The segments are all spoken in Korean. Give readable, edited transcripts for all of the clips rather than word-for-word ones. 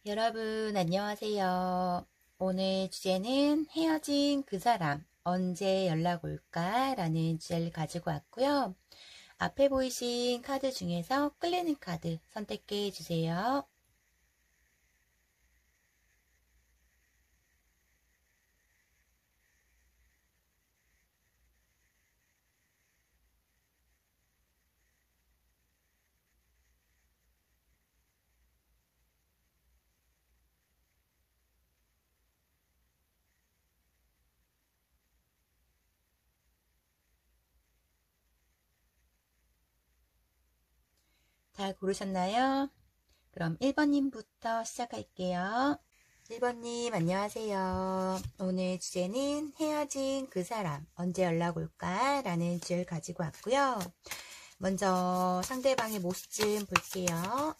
여러분, 안녕하세요. 오늘 주제는 헤어진 그 사람, 언제 연락 올까? 라는 주제를 가지고 왔고요. 앞에 보이신 카드 중에서 끌리는 카드 선택해 주세요. 다 고르셨나요? 그럼 1번님부터 시작할게요. 1번님, 안녕하세요. 오늘 주제는 헤어진 그 사람, 언제 연락 올까? 라는 주제를 가지고 왔고요. 먼저 상대방의 모습 좀 볼게요.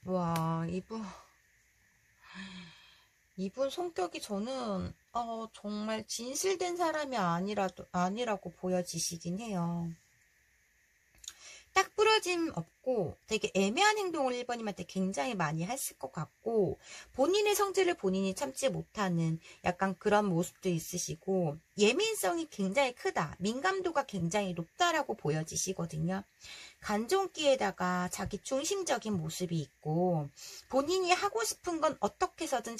와, 이분 성격이 저는 정말 진실된 사람이 아니라고 보여지시긴 해요. 딱 부러짐 없고 되게 애매한 행동을 1번님한테 굉장히 많이 했을 것 같고, 본인의 성질을 본인이 참지 못하는 약간 그런 모습도 있으시고, 예민성이 굉장히 크다, 민감도가 굉장히 높다라고 보여지시거든요. 간종기에다가 자기 중심적인 모습이 있고, 본인이 하고 싶은 건 어떻게 해서든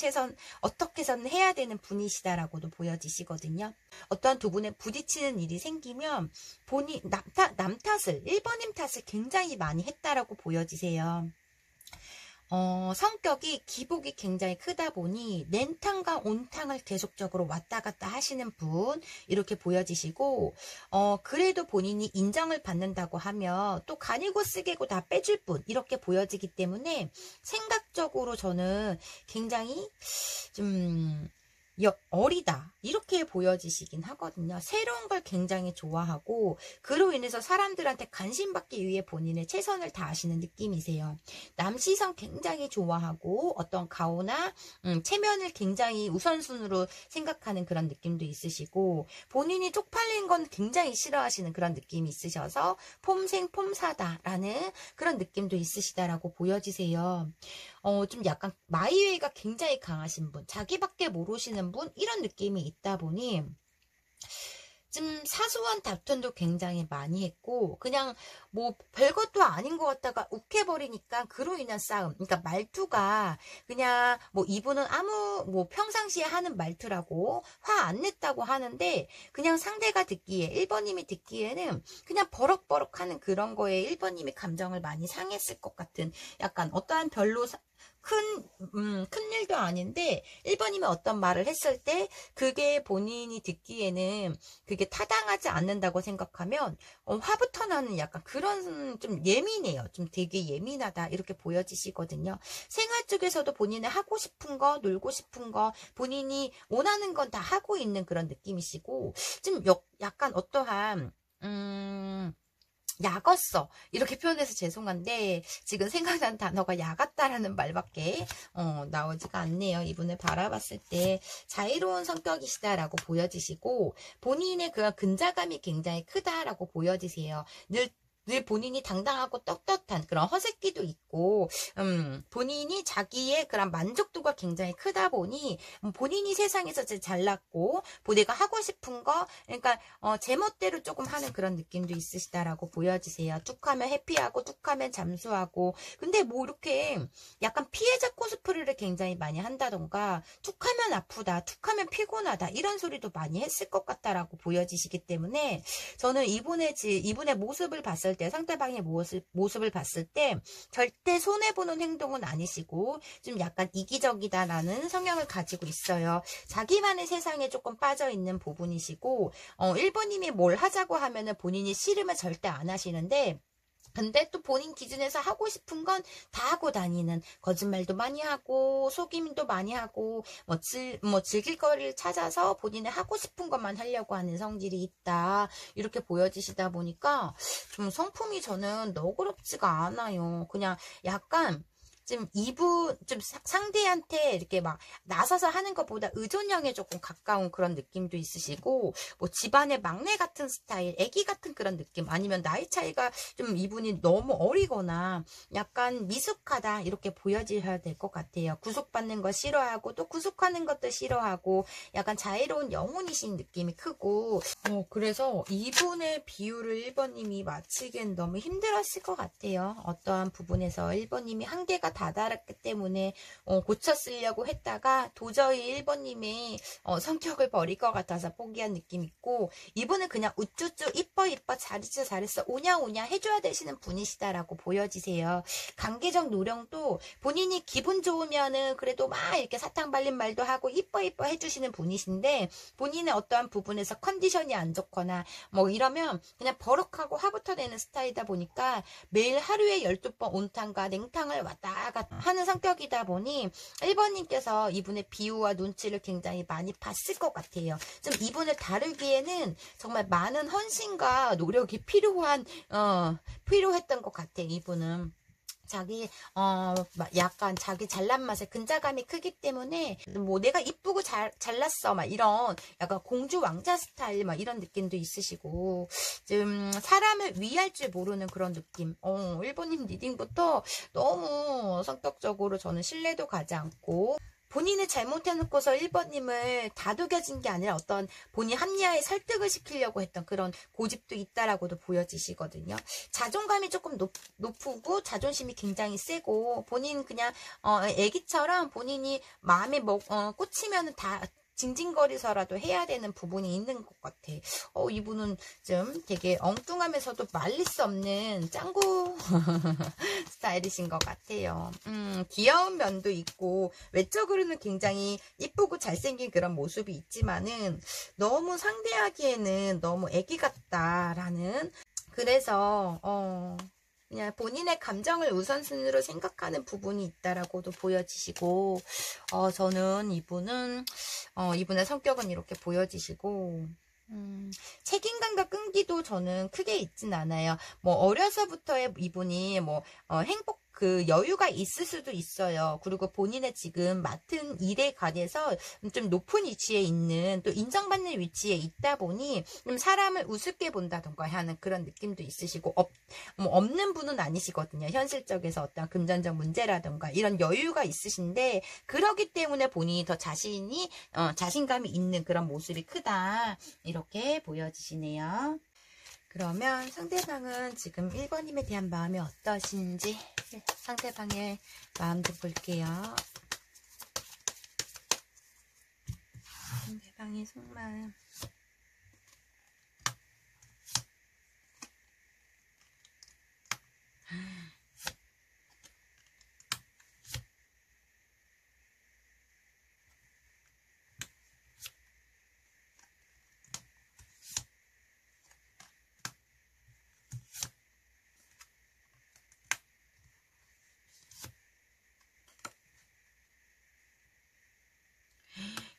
해야 되는 분이시다라고도 보여지시거든요. 어떠한 두 분의 부딪히는 일이 생기면 본인 남 탓을, 1번님 탓을 굉장히 많이 했다라고 보여지세요. 성격이 기복이 굉장히 크다 보니 냉탕과 온탕을 계속적으로 왔다 갔다 하시는 분, 이렇게 보여지시고, 그래도 본인이 인정을 받는다고 하면 또 간이고 쓰개고 다 빼줄 분, 이렇게 보여지기 때문에 생각적으로 저는 굉장히 좀 어리다, 이렇게 보여지시긴 하거든요. 새로운 걸 굉장히 좋아하고, 그로 인해서 사람들한테 관심받기 위해 본인의 최선을 다하시는 느낌이세요. 남 시선 굉장히 좋아하고, 어떤 가오나 체면을 굉장히 우선순위로 생각하는 그런 느낌도 있으시고, 본인이 쪽팔린 건 굉장히 싫어하시는 그런 느낌이 있으셔서 폼생폼사다라는 그런 느낌도 있으시다라고 보여지세요. 좀 약간 마이웨이가 굉장히 강하신 분, 자기밖에 모르시는 분, 이런 느낌이 있다 보니 좀 사소한 다툼도 굉장히 많이 했고, 그냥 뭐 별것도 아닌 것 같다가 욱해버리니까 그로 인한 싸움, 그러니까 말투가 그냥 뭐 이분은 뭐 평상시에 하는 말투라고 화 안 냈다고 하는데, 그냥 상대가 듣기에, 1번님이 듣기에는 그냥 버럭버럭 하는 그런 거에 1번님이 감정을 많이 상했을 것 같은, 약간 어떠한 별로 큰 일도 아닌데 1번님이 어떤 말을 했을 때 그게 본인이 듣기에는 그게 타당하지 않는다고 생각하면 화부터 나는 약간 그런, 좀 예민해요. 좀 되게 예민하다, 이렇게 보여지시거든요. 생활 쪽에서도 본인이 하고 싶은 거, 놀고 싶은 거, 본인이 원하는 건 다 하고 있는 그런 느낌이시고, 좀 약간 어떠한 야갔어, 이렇게 표현해서 죄송한데 지금 생각난 단어가 야갔다라는 말밖에 나오지가 않네요. 이분을 바라봤을 때 자유로운 성격이시다라고 보여지시고, 본인의 그런 근자감이 굉장히 크다라고 보여지세요. 늘 본인이 당당하고 떳떳한 그런 허세끼도 있고, 본인이 자기의 그런 만족도가 굉장히 크다 보니 본인이 세상에서 제일 잘났고, 내가 하고 싶은 거, 그러니까 제멋대로 조금 하는 그런 느낌도 있으시다라고 보여지세요. 툭하면 해피하고 툭하면 잠수하고, 근데 뭐 이렇게 약간 피해자 코스프레를 굉장히 많이 한다던가, 툭하면 아프다, 툭하면 피곤하다, 이런 소리도 많이 했을 것 같다라고 보여지시기 때문에, 저는 이분의 모습을 봤을 때, 상대방의 모습을 봤을 때 절대 손해보는 행동은 아니시고, 좀 약간 이기적이다라는 성향을 가지고 있어요. 자기만의 세상에 조금 빠져있는 부분이시고, 1번님이 뭘 하자고 하면은 본인이 싫으면 절대 안 하시는데, 근데 또 본인 기준에서 하고 싶은 건 다 하고 다니는, 거짓말도 많이 하고 속임도 많이 하고 뭐 즐길 거리를 찾아서 본인의 하고 싶은 것만 하려고 하는 성질이 있다, 이렇게 보여지시다 보니까 좀 성품이 저는 너그럽지가 않아요. 그냥 약간 좀 좀 상대한테 이렇게 막 나서서 하는 것보다 의존형에 조금 가까운 그런 느낌도 있으시고, 뭐 집안의 막내 같은 스타일, 애기 같은 그런 느낌, 아니면 나이 차이가 좀 이분이 너무 어리거나 약간 미숙하다, 이렇게 보여지셔야 될 것 같아요. 구속받는 거 싫어하고 또 구속하는 것도 싫어하고 약간 자애로운 영혼이신 느낌이 크고, 그래서 이분의 비율을 1번님이 맞히기엔 너무 힘들었을 것 같아요. 어떠한 부분에서 1번님이 한계가 다다랐기 때문에 고쳐 쓰려고 했다가 도저히 1번님의 성격을 버릴 것 같아서 포기한 느낌 있고, 이분은 그냥 우쭈쭈 이뻐 이뻐 잘했어 잘했어 오냐 오냐 해줘야 되시는 분이시다라고 보여지세요. 관계적 노력도 본인이 기분 좋으면은 그래도 막 이렇게 사탕 발린 말도 하고 이뻐 이뻐 해주시는 분이신데, 본인의 어떠한 부분에서 컨디션이 안 좋거나 뭐 이러면 그냥 버럭하고 화부터 내는 스타일이다 보니까 매일 하루에 12번 온탕과 냉탕을 왔다 갔다 하는 성격이다 보니 1번님께서 이분의 비유와 눈치를 굉장히 많이 봤을 것 같아요. 좀 이분을 다루기에는 정말 많은 헌신과 노력이 필요했던 것 같아요. 이분은 약간 자기 잘난 맛에 근자감이 크기 때문에 뭐 내가 이쁘고 잘났어 막 이런 약간 공주 왕자 스타일 막 이런 느낌도 있으시고, 좀 사람을 위할 줄 모르는 그런 느낌. 1번님 리딩부터 너무 성격적으로 저는 신뢰도 가지 않고, 본인이 잘못해놓고서 1번님을 다독여진 게 아니라 어떤 본인 합리화에 설득을 시키려고 했던 그런 고집도 있다라고도 보여지시거든요. 자존감이 조금 높고 자존심이 굉장히 세고, 본인 그냥 애기처럼 본인이 마음에 꽂히면 다 징징거리서라도 해야 되는 부분이 있는 것 같아. 이분은 좀 되게 엉뚱하면서도 말릴 수 없는 짱구 스타일이신 것 같아요. 귀여운 면도 있고 외적으로는 굉장히 이쁘고 잘생긴 그런 모습이 있지만은 너무 상대하기에는 너무 애기 같다라는, 그래서 그냥 본인의 감정을 우선순위로 생각하는 부분이 있다라고도 보여지시고, 저는 이분의 성격은 이렇게 보여지시고, 책임감과 끈기도 저는 크게 있진 않아요. 뭐 어려서부터의 이분이 그 여유가 있을 수도 있어요. 그리고 본인의 지금 맡은 일에 관해서 좀 높은 위치에 있는, 또 인정받는 위치에 있다 보니 좀 사람을 우습게 본다던가 하는 그런 느낌도 있으시고, 없는 분은 아니시거든요. 현실적에서 어떤 금전적 문제라던가 이런 여유가 있으신데, 그러기 때문에 본인이 더 자신감이 있는 그런 모습이 크다, 이렇게 보여지시네요. 그러면 상대방은 지금 1번님에 대한 마음이 어떠신지 상대방의 마음도 볼게요. 상대방의 속마음.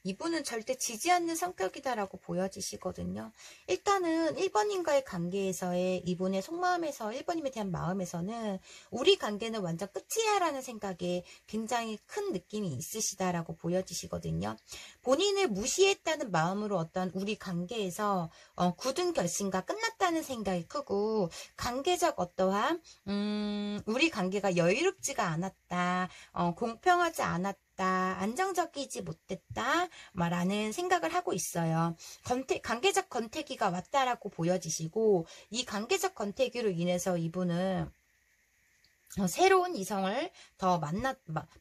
이분은 절대 지지 않는 성격이다라고 보여지시거든요. 일단은 1번님과의 관계에서의 이분의 속마음에서 1번님에 대한 마음에서는 우리 관계는 완전 끝이야 라는 생각에 굉장히 큰 느낌이 있으시다라고 보여지시거든요. 본인을 무시했다는 마음으로 어떤 우리 관계에서 굳은 결심과 끝났다는 생각이 크고, 관계적 어떠한 우리 관계가 여유롭지가 않았다, 공평하지 않았다, 안정적이지 못했다 라는 생각을 하고 있어요. 관계적 권태기가 왔다라고 보여지시고, 이 관계적 권태기로 인해서 이분은 새로운 이성을 더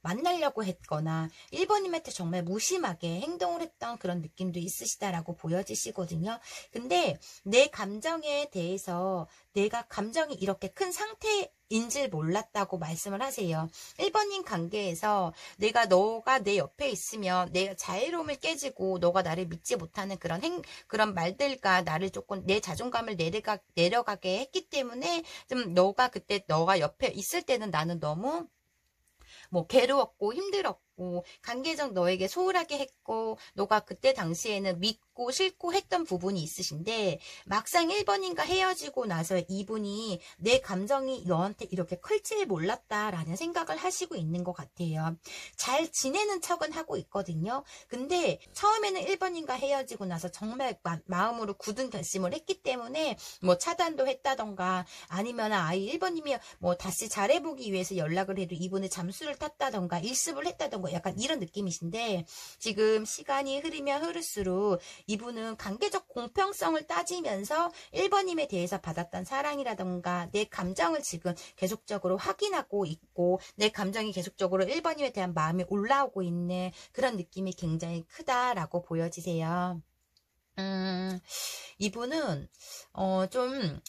만나려고 했거나 1번님한테 정말 무심하게 행동을 했던 그런 느낌도 있으시다라고 보여지시거든요. 근데 내 감정에 대해서 내가 감정이 이렇게 큰 상태 인질 몰랐다고 말씀을 하세요. 1번님 관계에서 너가 내 옆에 있으면 내 자유로움을 깨지고 너가 나를 믿지 못하는 그런 말들과 나를 조금 내 자존감을 내려가게 했기 때문에 좀 너가 옆에 있을 때는 나는 너무 뭐 괴로웠고 힘들었고 관계적 너에게 소홀하게 했고 너가 그때 당시에는 믿고 싫고 했던 부분이 있으신데 막상 1번인가 헤어지고 나서 이분이 내 감정이 너한테 이렇게 클지 몰랐다라는 생각을 하시고 있는 것 같아요. 잘 지내는 척은 하고 있거든요. 근데 처음에는 1번인가 헤어지고 나서 정말 마음으로 굳은 결심을 했기 때문에 뭐 차단도 했다던가 아니면 아예 1번님이 뭐 다시 잘해보기 위해서 연락을 해도 이분의 잠수를 탔다던가 일습을 했다던가 약간 이런 느낌이신데 지금 시간이 흐르면 흐를수록 이분은 관계적 공평성을 따지면서 1번님에 대해서 받았던 사랑이라던가 내 감정을 지금 계속적으로 확인하고 있고 내 감정이 계속적으로 1번님에 대한 마음이 올라오고 있는 그런 느낌이 굉장히 크다라고 보여지세요. 이분은 좀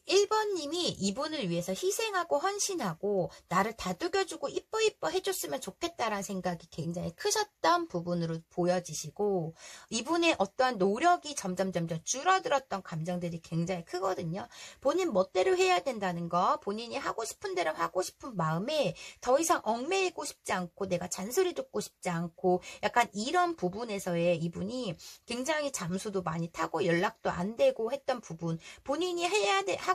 1번님이 이분을 위해서 희생하고 헌신하고 나를 다독여주고 이뻐 해줬으면 좋겠다라는 생각이 굉장히 크셨던 부분으로 보여지시고 이분의 어떠한 노력이 점점 줄어들었던 감정들이 굉장히 크거든요. 본인 멋대로 해야 된다는 거, 본인이 하고 싶은 대로 하고 싶은 마음에 더 이상 얽매이고 싶지 않고 내가 잔소리 듣고 싶지 않고 약간 이런 부분에서의 이분이 굉장히 잠수도 많이 타고 연락도 안 되고 했던 부분 본인이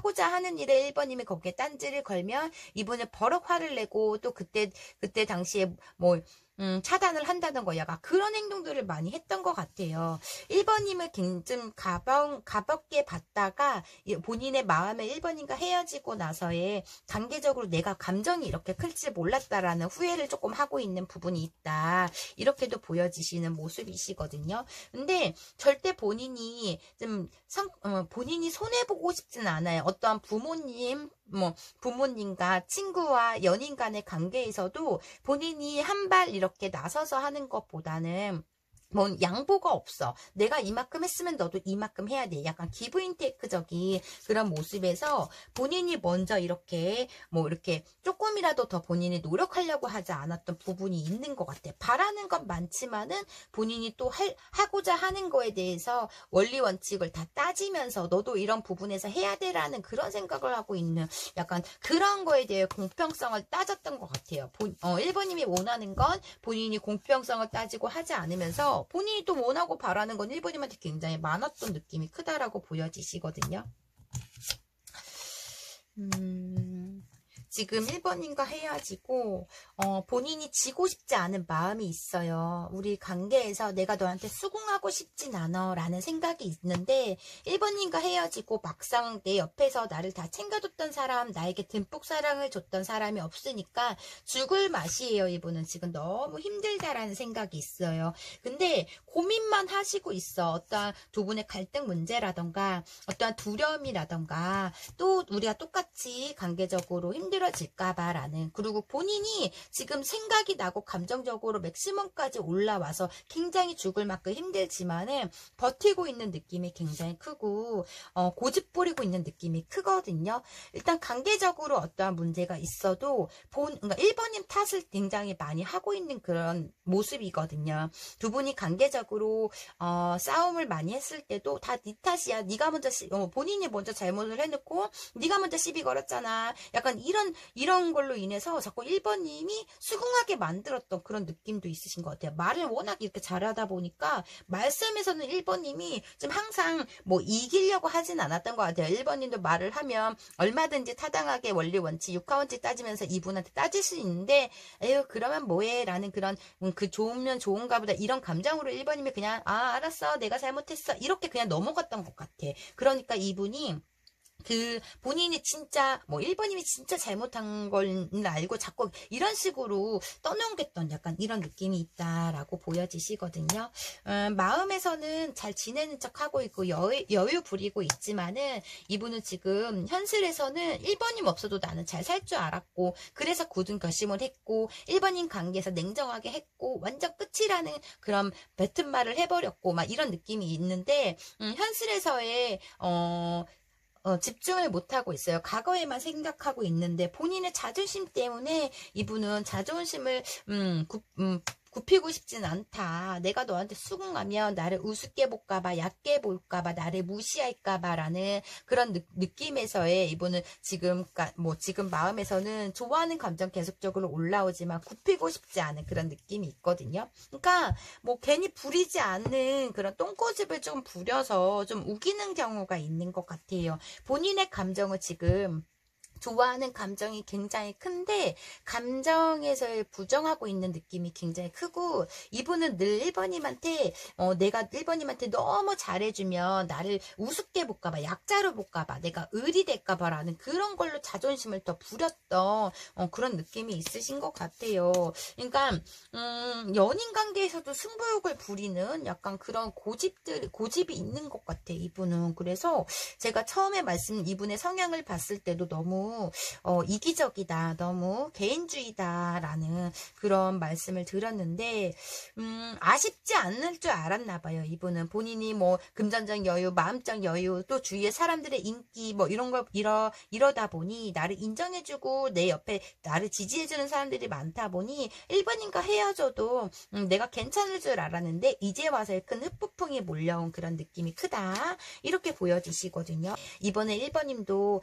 하고자 하는 일에 1번님이 거기에 딴지를 걸면 이분은 버럭 화를 내고 또 그때 당시에 뭐 차단을 한다던가 약간 그런 행동들을 많이 했던 것 같아요. 1번님을 좀 가볍게 봤다가 본인의 마음에 1번님과 헤어지고 나서의 단계적으로 내가 감정이 이렇게 클 줄 몰랐다라는 후회를 조금 하고 있는 부분이 있다. 이렇게도 보여지시는 모습이시거든요. 근데 절대 본인이 본인이 손해보고 싶진 않아요. 어떠한 부모님과 친구와 연인 간의 관계에서도 본인이 한 발 이렇게 나서서 하는 것보다는 뭔 양보가 없어. 내가 이만큼 했으면 너도 이만큼 해야 돼. 약간 기브인테이크적인 그런 모습에서 본인이 먼저 이렇게 조금이라도 더 본인이 노력하려고 하지 않았던 부분이 있는 것 같아. 바라는 건 많지만은 본인이 또 하고자 하는 거에 대해서 원리 원칙을 다 따지면서 너도 이런 부분에서 해야 돼라는 그런 생각을 하고 있는 약간 그런 거에 대해 공평성을 따졌던 것 같아요. 1번님이 원하는 건 본인이 공평성을 따지고 하지 않으면서 본인이 또 원하고 바라는 건 1번님한테 굉장히 많았던 느낌이 크다라고 보여지시거든요. 지금 1번님과 헤어지고 본인이 지고 싶지 않은 마음이 있어요. 우리 관계에서 내가 너한테 수긍하고 싶진 않아 라는 생각이 있는데 1번님과 헤어지고 막상 내 옆에서 나를 다 챙겨줬던 사람, 나에게 듬뿍 사랑을 줬던 사람이 없으니까 죽을 맛이에요. 이분은 지금 너무 힘들다라는 생각이 있어요. 근데 고민만 하시고 있어. 어떠한 두 분의 갈등 문제라던가 어떠한 두려움이라던가 또 우리가 똑같이 관계적으로 힘들어질까봐 라는 그리고 본인이 지금 생각이 나고 감정적으로 맥시멈까지 올라와서 굉장히 죽을 만큼 힘들지만은 버티고 있는 느낌이 굉장히 크고 고집 부리고 있는 느낌이 크거든요. 일단 관계적으로 어떠한 문제가 있어도 그러니까 1번님 탓을 굉장히 많이 하고 있는 그런 모습이거든요. 두 분이 관계적으로 싸움을 많이 했을 때도 다 네 탓이야. 네가 먼저 본인이 먼저 잘못을 해놓고 네가 먼저 시비 걸었잖아. 약간 이런 걸로 인해서 자꾸 1번님이 수긍하게 만들었던 그런 느낌도 있으신 것 같아요. 말을 워낙 이렇게 잘하다 보니까 말씀에서는 1번님이 좀 항상 뭐 이기려고 하진 않았던 것 같아요. 1번님도 말을 하면 얼마든지 타당하게 원리 원칙 육하원칙 따지면서 이분한테 따질 수 있는데 에휴 그러면 뭐해 라는 그런 그 좋으면 좋은가 보다 이런 감정으로 1번님이 그냥 알았어 내가 잘못했어 이렇게 그냥 넘어갔던 것 같아. 그러니까 이분이 본인이 진짜 1번님이 진짜 잘못한 걸 알고 자꾸 이런 식으로 떠넘겼던 약간 이런 느낌이 있다라고 보여지시거든요. 마음에서는 잘 지내는 척 하고 있고 여유 부리고 있지만은 이분은 지금 현실에서는 1번님 없어도 나는 잘 살 줄 알았고 그래서 굳은 결심을 했고 1번님 관계에서 냉정하게 했고 완전 끝이라는 그런 뱉은 말을 해버렸고 막 이런 느낌이 있는데 현실에서의 집중을 못하고 있어요. 과거에만 생각하고 있는데 본인의 자존심 때문에 이분은 자존심을 굽히고 싶진 않다. 내가 너한테 수긍하면 나를 우습게 볼까봐, 얕게 볼까봐, 나를 무시할까봐 라는 그런 느낌에서의 이분은 지금 마음에서는 좋아하는 감정 계속적으로 올라오지만 굽히고 싶지 않은 그런 느낌이 있거든요. 그러니까 뭐 괜히 부리지 않는 그런 똥꼬집을 좀 부려서 좀 우기는 경우가 있는 것 같아요. 본인의 감정을 지금 좋아하는 감정이 굉장히 큰데 감정에서 부정하고 있는 느낌이 굉장히 크고 이분은 늘 1번님한테 내가 1번님한테 너무 잘해주면 나를 우습게 볼까봐 약자로 볼까봐 내가 을이 될까봐 라는 그런 걸로 자존심을 더 부렸던 그런 느낌이 있으신 것 같아요. 그러니까 연인 관계에서도 승부욕을 부리는 약간 그런 고집이 있는 것 같아 이분은. 그래서 제가 처음에 이분의 성향을 봤을 때도 너무 이기적이다, 너무 개인주의다라는 그런 말씀을 드렸는데 아쉽지 않을 줄 알았나 봐요. 이분은 본인이 뭐 금전적 여유, 마음적 여유, 또 주위의 사람들의 인기 뭐 이런 걸 이러다 보니 나를 인정해주고 내 옆에 나를 지지해주는 사람들이 많다 보니 1번님과 헤어져도 내가 괜찮을 줄 알았는데 이제 와서의 큰 흡부풍이 몰려온 그런 느낌이 크다. 이렇게 보여지시거든요. 이번에 1번님도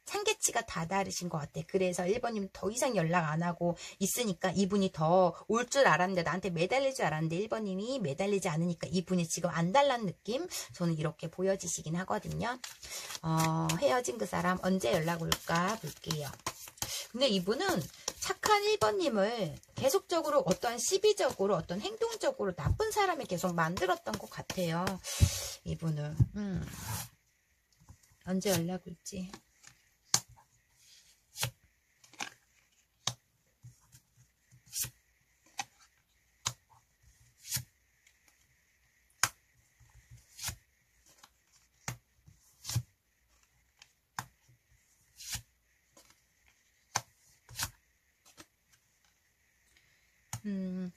한계치가 다 다르신 것 같아. 그래서 1번님 더 이상 연락 안 하고 있으니까 이분이 더 올 줄 알았는데 나한테 매달릴 줄 알았는데 1번님이 매달리지 않으니까 이분이 지금 안 달란 느낌? 저는 이렇게 보여지시긴 하거든요. 헤어진 그 사람 언제 연락 올까 볼게요. 근데 이분은 착한 1번님을 계속적으로 어떠한 시비적으로 어떤 행동적으로 나쁜 사람을 계속 만들었던 것 같아요. 이분은 언제 연락 올지. 음,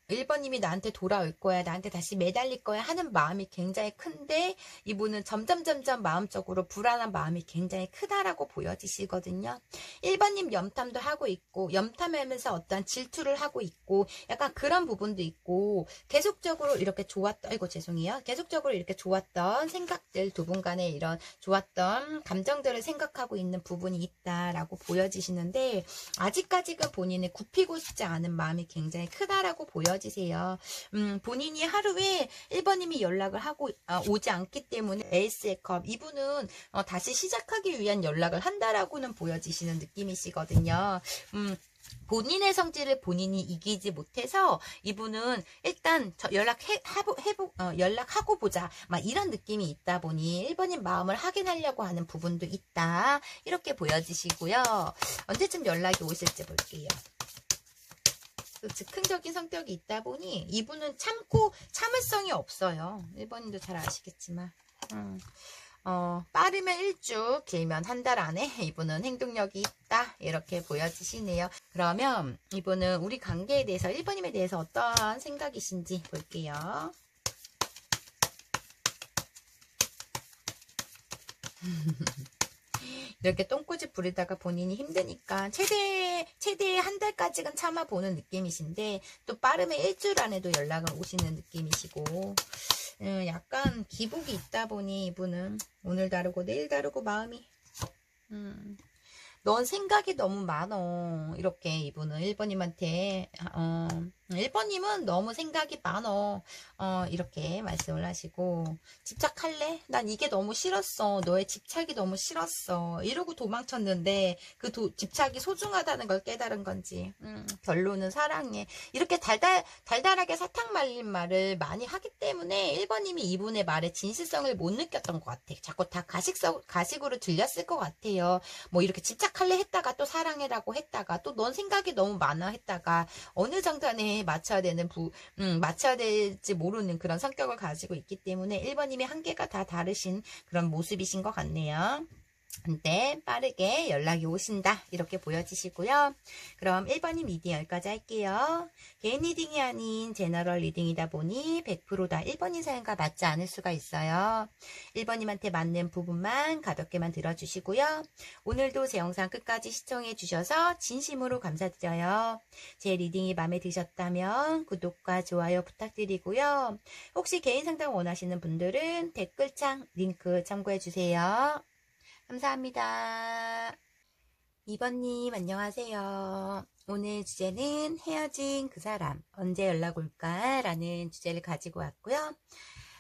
1번님이 나한테 돌아올 거야, 나한테 다시 매달릴 거야 하는 마음이 굉장히 큰데 이분은 점점 마음적으로 불안한 마음이 굉장히 크다라고 보여지시거든요. 1번님 염탐도 하고 있고 염탐하면서 어떤 질투를 하고 있고 약간 그런 부분도 있고 계속적으로 이렇게 계속적으로 이렇게 좋았던 생각들, 두 분 간에 이런 좋았던 감정들을 생각하고 있는 부분이 있다라고 보여지시는데 아직까지는 본인이 굽히고 싶지 않은 마음이 굉장히 크다라고 보여지세요. 본인이 하루에 1번님이 연락을 하고 오지 않기 때문에 에이스의 컵, 이분은 다시 시작하기 위한 연락을 한다라고는 보여지시는 느낌이시거든요. 본인의 성질을 본인이 이기지 못해서 이분은 일단 연락하고 보자 막 이런 느낌이 있다 보니 1번님 마음을 확인하려고 하는 부분도 있다, 이렇게 보여지시고요. 언제쯤 연락이 오실지 볼게요. 즉흥적인 성격이 있다 보니 이분은 참을성이 없어요. 1번님도 잘 아시겠지만 빠르면 1주, 길면 한 달 안에 이분은 행동력이 있다, 이렇게 보여지시네요. 그러면 이분은 우리 관계에 대해서 1번님에 대해서 어떠한 생각이신지 볼게요. 이렇게 똥꼬집 부리다가 본인이 힘드니까 최대 한 달까지는 참아보는 느낌이신데 또 빠르면 1주일 안에도 연락을 오시는 느낌이시고 약간 기복이 있다 보니 이분은 오늘 다르고 내일 다르고 마음이 넌 생각이 너무 많어, 이렇게 이분은 1번님한테 1번님은 너무 생각이 많어 이렇게 말씀을 하시고 집착할래? 난 이게 너무 싫었어, 너의 집착이 너무 싫었어 이러고 도망쳤는데 그 집착이 소중하다는 걸 깨달은 건지 결론은 사랑해, 이렇게 달달하게 사탕 말린 말을 많이 하기 때문에 1번님이 이분의 말에 진실성을 못 느꼈던 것 같아. 자꾸 다 가식으로 들렸을 것 같아요. 뭐 이렇게 집착할래 했다가 또 사랑해라고 했다가 또 넌 생각이 너무 많아 했다가 어느 장단에 맞춰야 될지 모르는 그런 성격을 가지고 있기 때문에 1번님의 한계가 다 다르신 그런 모습이신 것 같네요. 한때 빠르게 연락이 오신다 이렇게 보여지시고요. 그럼 1번님 리딩 여기까지 할게요. 개인 리딩이 아닌 제너럴 리딩이다 보니 100%다 1번님 사연과 맞지 않을 수가 있어요. 1번님한테 맞는 부분만 가볍게만 들어주시고요. 오늘도 제 영상 끝까지 시청해 주셔서 진심으로 감사드려요. 제 리딩이 마음에 드셨다면 구독과 좋아요 부탁드리고요. 혹시 개인 상담 원하시는 분들은 댓글창 링크 참고해 주세요. 감사합니다. 2번님 안녕하세요. 오늘 주제는 헤어진 그 사람 언제 연락 올까? 라는 주제를 가지고 왔고요.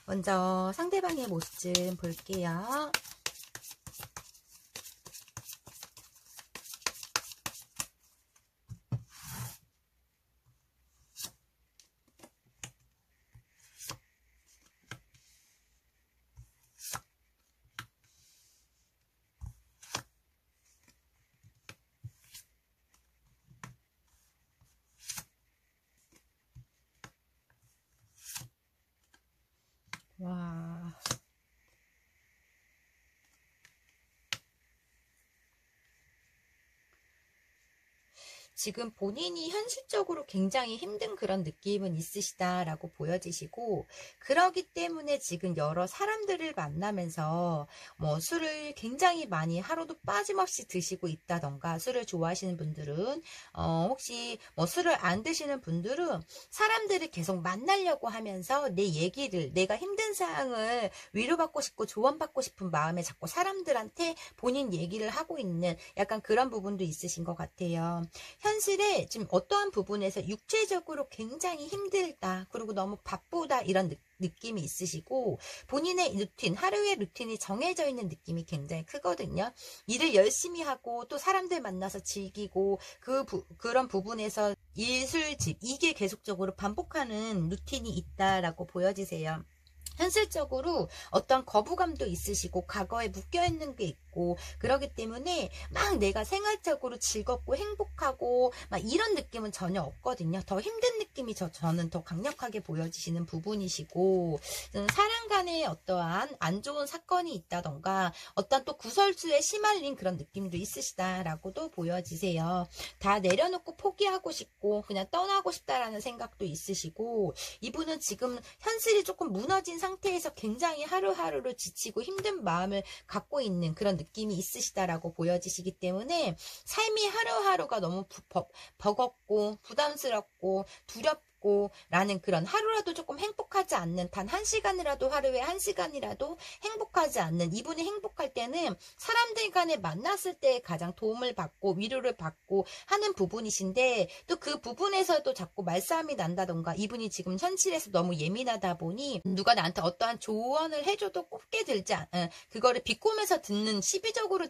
먼저 상대방의 모습 좀 볼게요. 와, 지금 본인이 현실적으로 굉장히 힘든 그런 느낌은 있으시다라고 보여지시고, 그러기 때문에 지금 여러 사람들을 만나면서 뭐 술을 굉장히 많이 하루도 빠짐없이 드시고 있다던가, 술을 좋아하시는 분들은 혹시 뭐 술을 안 드시는 분들은 사람들을 계속 만나려고 하면서 내 얘기를, 내가 힘든 사항을 위로받고 싶고 조언받고 싶은 마음에 자꾸 사람들한테 본인 얘기를 하고 있는 약간 그런 부분도 있으신 것 같아요. 현실에 지금 어떠한 부분에서 육체적으로 굉장히 힘들다, 그리고 너무 바쁘다 이런 느낌이 있으시고, 본인의 루틴, 하루의 루틴이 정해져 있는 느낌이 굉장히 크거든요. 일을 열심히 하고 또 사람들 만나서 즐기고 그런 부분에서 일술집 이게 계속적으로 반복하는 루틴이 있다라고 보여지세요. 현실적으로 어떤 거부감도 있으시고 과거에 묶여있는 게 있고 그러기 때문에 막 내가 생활적으로 즐겁고 행복하고 막 이런 느낌은 전혀 없거든요. 더 힘든 느낌이 저는 더 강력하게 보여지시는 부분이시고, 사람 간에 어떠한 안 좋은 사건이 있다던가 어떤 또 구설수에 시말린 그런 느낌도 있으시다라고도 보여지세요. 다 내려놓고 포기하고 싶고 그냥 떠나고 싶다라는 생각도 있으시고, 이분은 지금 현실이 조금 무너진 상태에서 굉장히 하루하루를 지치고 힘든 마음을 갖고 있는 그런 느낌이 있으시다라고 보여지시기 때문에 삶이 하루하루가 너무 버겁고 부담스럽고 두렵고 라는 그런, 하루라도 조금 행복하지 않는, 단 1시간이라도, 하루에 1시간이라도 행복하지 않는, 이분이 행복할 때는 사람들 간에 만났을 때 가장 도움을 받고 위로를 받고 하는 부분이신데, 또 그 부분에서도 자꾸 말싸움이 난다던가, 이분이 지금 현실에서 너무 예민하다 보니 누가 나한테 어떠한 조언을 해줘도 꼽게 들지 그거를 비꼬면서 듣는, 시비적으로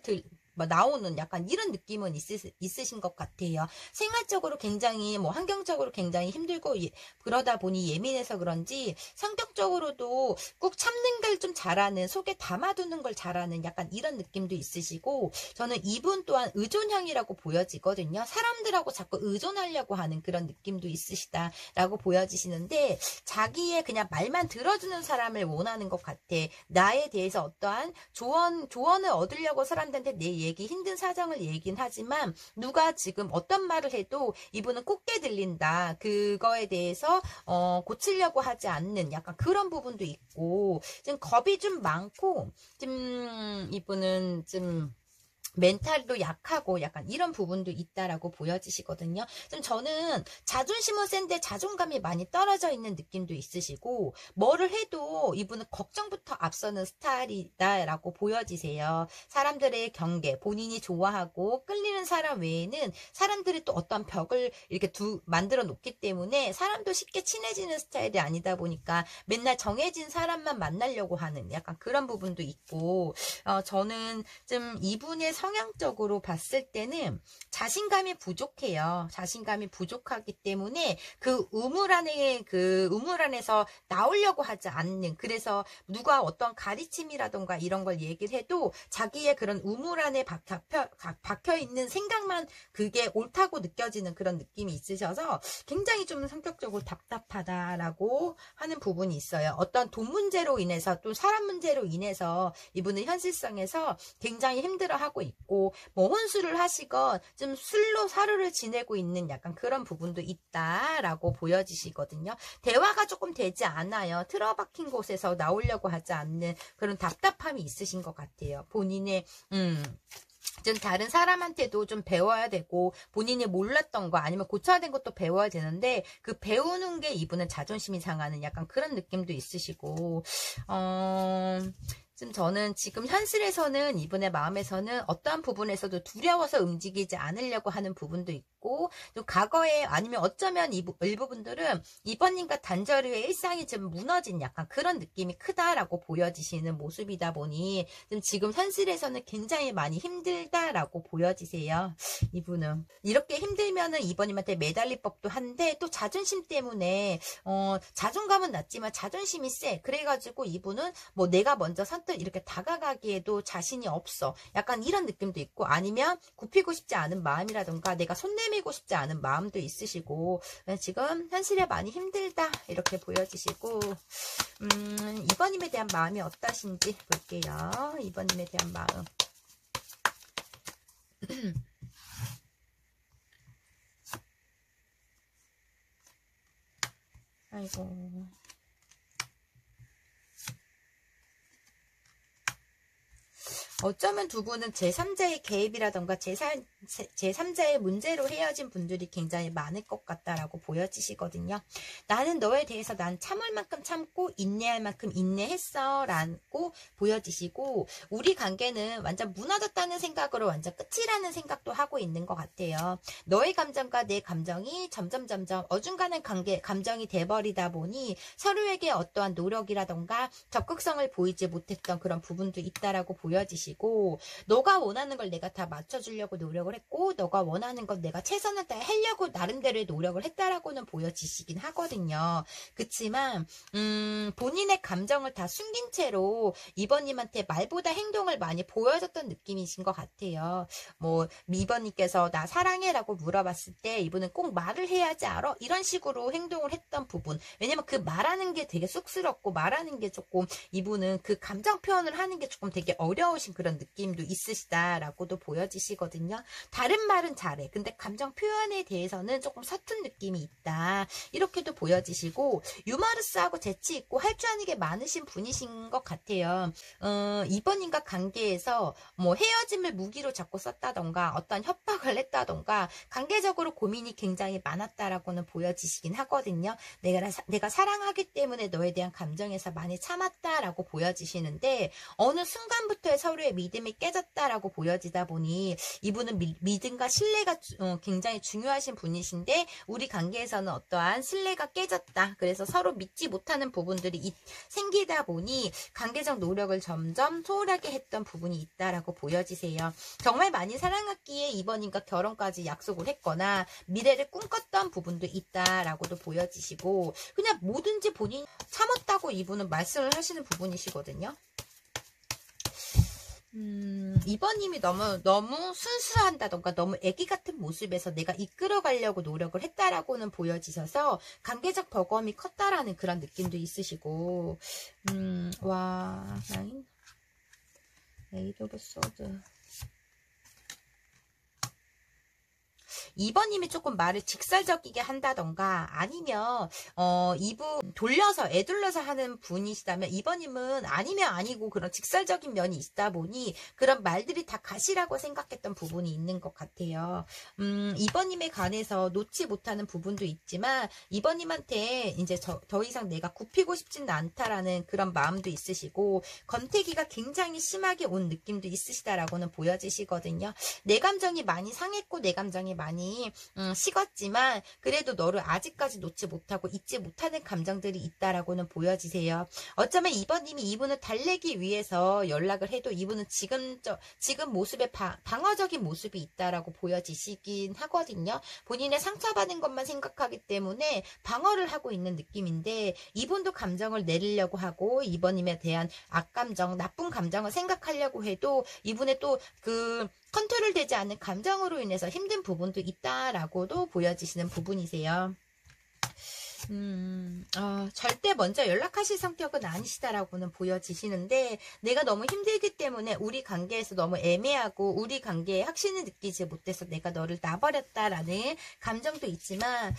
나오는 약간 이런 느낌은 있으신 것 같아요. 생활적으로 굉장히 뭐 환경적으로 굉장히 힘들고 그러다 보니 예민해서 그런지 성격적으로도 꾹 참는 걸 좀 잘하는, 속에 담아두는 걸 잘하는 약간 이런 느낌도 있으시고, 저는 이분 또한 의존형이라고 보여지거든요. 사람들하고 자꾸 의존하려고 하는 그런 느낌도 있으시다라고 보여지시는데, 자기의 그냥 말만 들어주는 사람을 원하는 것 같아. 나에 대해서 어떠한 조언을 얻으려고 사람들한테 내 얘기, 힘든 사정을 얘기는 하지만 누가 지금 어떤 말을 해도 이분은 곱게 들린다. 그거에 대해서 고치려고 하지 않는 약간 그런 부분도 있고, 좀 겁이 좀 많고, 좀 이분은 좀 멘탈도 약하고 약간 이런 부분도 있다라고 보여지시거든요. 좀 저는 자존심은 센데 자존감이 많이 떨어져 있는 느낌도 있으시고, 뭐를 해도 이분은 걱정부터 앞서는 스타일이다라고 보여지세요. 사람들의 경계, 본인이 좋아하고 끌리는 사람 외에는 사람들이 또 어떤 벽을 이렇게 만들어 놓기 때문에 사람도 쉽게 친해지는 스타일이 아니다 보니까 맨날 정해진 사람만 만나려고 하는 약간 그런 부분도 있고, 저는 좀 이분의 성향적으로 봤을 때는 자신감이 부족해요. 자신감이 부족하기 때문에 그 우물 안에서 나오려고 하지 않는, 그래서 누가 어떤 가르침이라던가 이런 걸 얘기를 해도 자기의 그런 우물 안에 박혀 있는 생각만 그게 옳다고 느껴지는 그런 느낌이 있으셔서 굉장히 좀 성격적으로 답답하다라고 하는 부분이 있어요. 어떤 돈 문제로 인해서 또 사람 문제로 인해서 이분은 현실성에서 굉장히 힘들어하고 있고, 뭐 혼술을 하시건 좀 술로 하루를 지내고 있는 약간 그런 부분도 있다라고 보여지시거든요. 대화가 조금 되지 않아요. 틀어박힌 곳에서 나오려고 하지 않는 그런 답답함이 있으신 것 같아요. 본인의 좀 다른 사람한테도 좀 배워야 되고, 본인이 몰랐던 거 아니면 고쳐야 된 것도 배워야 되는데, 그 배우는 게 이분은 자존심이 상하는 약간 그런 느낌도 있으시고, 저는 지금 현실에서는 이분의 마음에서는 어떠한 부분에서도 두려워서 움직이지 않으려고 하는 부분도 있고, 또 과거에 아니면 어쩌면 일부 분들은 이번님과 단절 후에 일상이 좀 무너진 약간 그런 느낌이 크다라고 보여지시는 모습이다 보니 지금 현실에서는 굉장히 많이 힘들다라고 보여지세요. 이분은 이렇게 힘들면은 이번님한테 매달릴 법도 한데, 또 자존심 때문에 자존감은 낮지만 자존심이 세. 그래가지고 이분은 뭐 내가 먼저 선뜻 이렇게 다가가기에도 자신이 없어. 약간 이런 느낌도 있고, 아니면 굽히고 싶지 않은 마음이라던가 내가 손 내밀고 싶지 않은 마음도 있으시고, 지금 현실에 많이 힘들다 이렇게 보여지시고, 이번님에 대한 마음이 어떠신지 볼게요. 이번님에 대한 마음. 아이고. 어쩌면 두 분은 제3자의 개입이라던가 제3자의 문제로 헤어진 분들이 굉장히 많을 것 같다라고 보여지시거든요. 나는 너에 대해서 난 참을 만큼 참고 인내할 만큼 인내했어 라고 보여지시고, 우리 관계는 완전 무너졌다는 생각으로 완전 끝이라는 생각도 하고 있는 것 같아요. 너의 감정과 내 감정이 점점 어중간한 감정이 돼버리다 보니 서로에게 어떠한 노력이라던가 적극성을 보이지 못했던 그런 부분도 있다라고 보여지시고, 너가 원하는 걸 내가 다 맞춰주려고 노력을 했고, 너가 원하는 건 내가 최선을 다하려고 나름대로의 노력을 했다라고는 보여지시긴 하거든요. 그치만 본인의 감정을 다 숨긴 채로 이번님한테 말보다 행동을 많이 보여줬던 느낌이신 것 같아요. 뭐 이번님께서 나 사랑해 라고 물어봤을 때 이분은 꼭 말을 해야지 알아? 이런 식으로 행동을 했던 부분. 왜냐면 그 말하는 게 되게 쑥스럽고, 말하는 게 조금, 이분은 그 감정 표현을 하는 게 조금 되게 어려우신 그런 느낌도 있으시다라고도 보여지시거든요. 다른 말은 잘해. 근데 감정 표현에 대해서는 조금 서툰 느낌이 있다. 이렇게도 보여지시고, 유머러스하고 재치 있고 할 줄 아는 게 많으신 분이신 것 같아요. 이번님과 관계에서 뭐 헤어짐을 무기로 자꾸 썼다던가 어떤 협박을 했다던가 관계적으로 고민이 굉장히 많았다라고는 보여지시긴 하거든요. 내가 사랑하기 때문에 너에 대한 감정에서 많이 참았다라고 보여지시는데, 어느 순간부터의 서로의 믿음이 깨졌다라고 보여지다 보니 이분은 믿음과 신뢰가 굉장히 중요하신 분이신데, 우리 관계에서는 어떠한 신뢰가 깨졌다. 그래서 서로 믿지 못하는 부분들이 생기다 보니 관계적 노력을 점점 소홀하게 했던 부분이 있다라고 보여지세요. 정말 많이 사랑했기에 이번님과 결혼까지 약속을 했거나 미래를 꿈꿨던 부분도 있다라고도 보여지시고, 그냥 뭐든지 본인이 참았다고 이분은 말씀을 하시는 부분이시거든요. 이번님이 너무 순수한다던가 너무 애기 같은 모습에서 내가 이끌어가려고 노력을 했다라고는 보여지셔서 관계적 버거움이 컸다라는 그런 느낌도 있으시고, 와, 에이드 오브 소드. 이번님이 조금 말을 직설적이게 한다던가, 아니면 이분 돌려서 애둘러서 하는 분이시다면, 이번님은 아니면 아니고 그런 직설적인 면이 있다 보니 그런 말들이 다 가시라고 생각했던 부분이 있는 것 같아요. 이번님에 관해서 놓지 못하는 부분도 있지만, 이번님한테 이제 더 이상 내가 굽히고 싶진 않다라는 그런 마음도 있으시고, 권태기가 굉장히 심하게 온 느낌도 있으시다라고는 보여지시거든요. 내 감정이 많이 상했고 내 감정이 많이 많이 식었지만 그래도 너를 아직까지 놓지 못하고 잊지 못하는 감정들이 있다라고는 보여지세요. 어쩌면 이번님이 이분을 달래기 위해서 연락을 해도 이분은 지금 모습에 방어적인 모습이 있다라고 보여지시긴 하거든요. 본인의 상처받은 것만 생각하기 때문에 방어를 하고 있는 느낌인데 이분도 감정을 내리려고 하고 이번님에 대한 악감정, 나쁜 감정을 생각하려고 해도 이분의 또 그 컨트롤 되지 않는 감정으로 인해서 힘든 부분도 있다라고도 보여지시는 부분이세요. 절대 먼저 연락하실 성격은 아니시다라고는 보여지시는데 내가 너무 힘들기 때문에 우리 관계에서 너무 애매하고 우리 관계에 확신을 느끼지 못해서 내가 너를 놔버렸다라는 감정도 있지만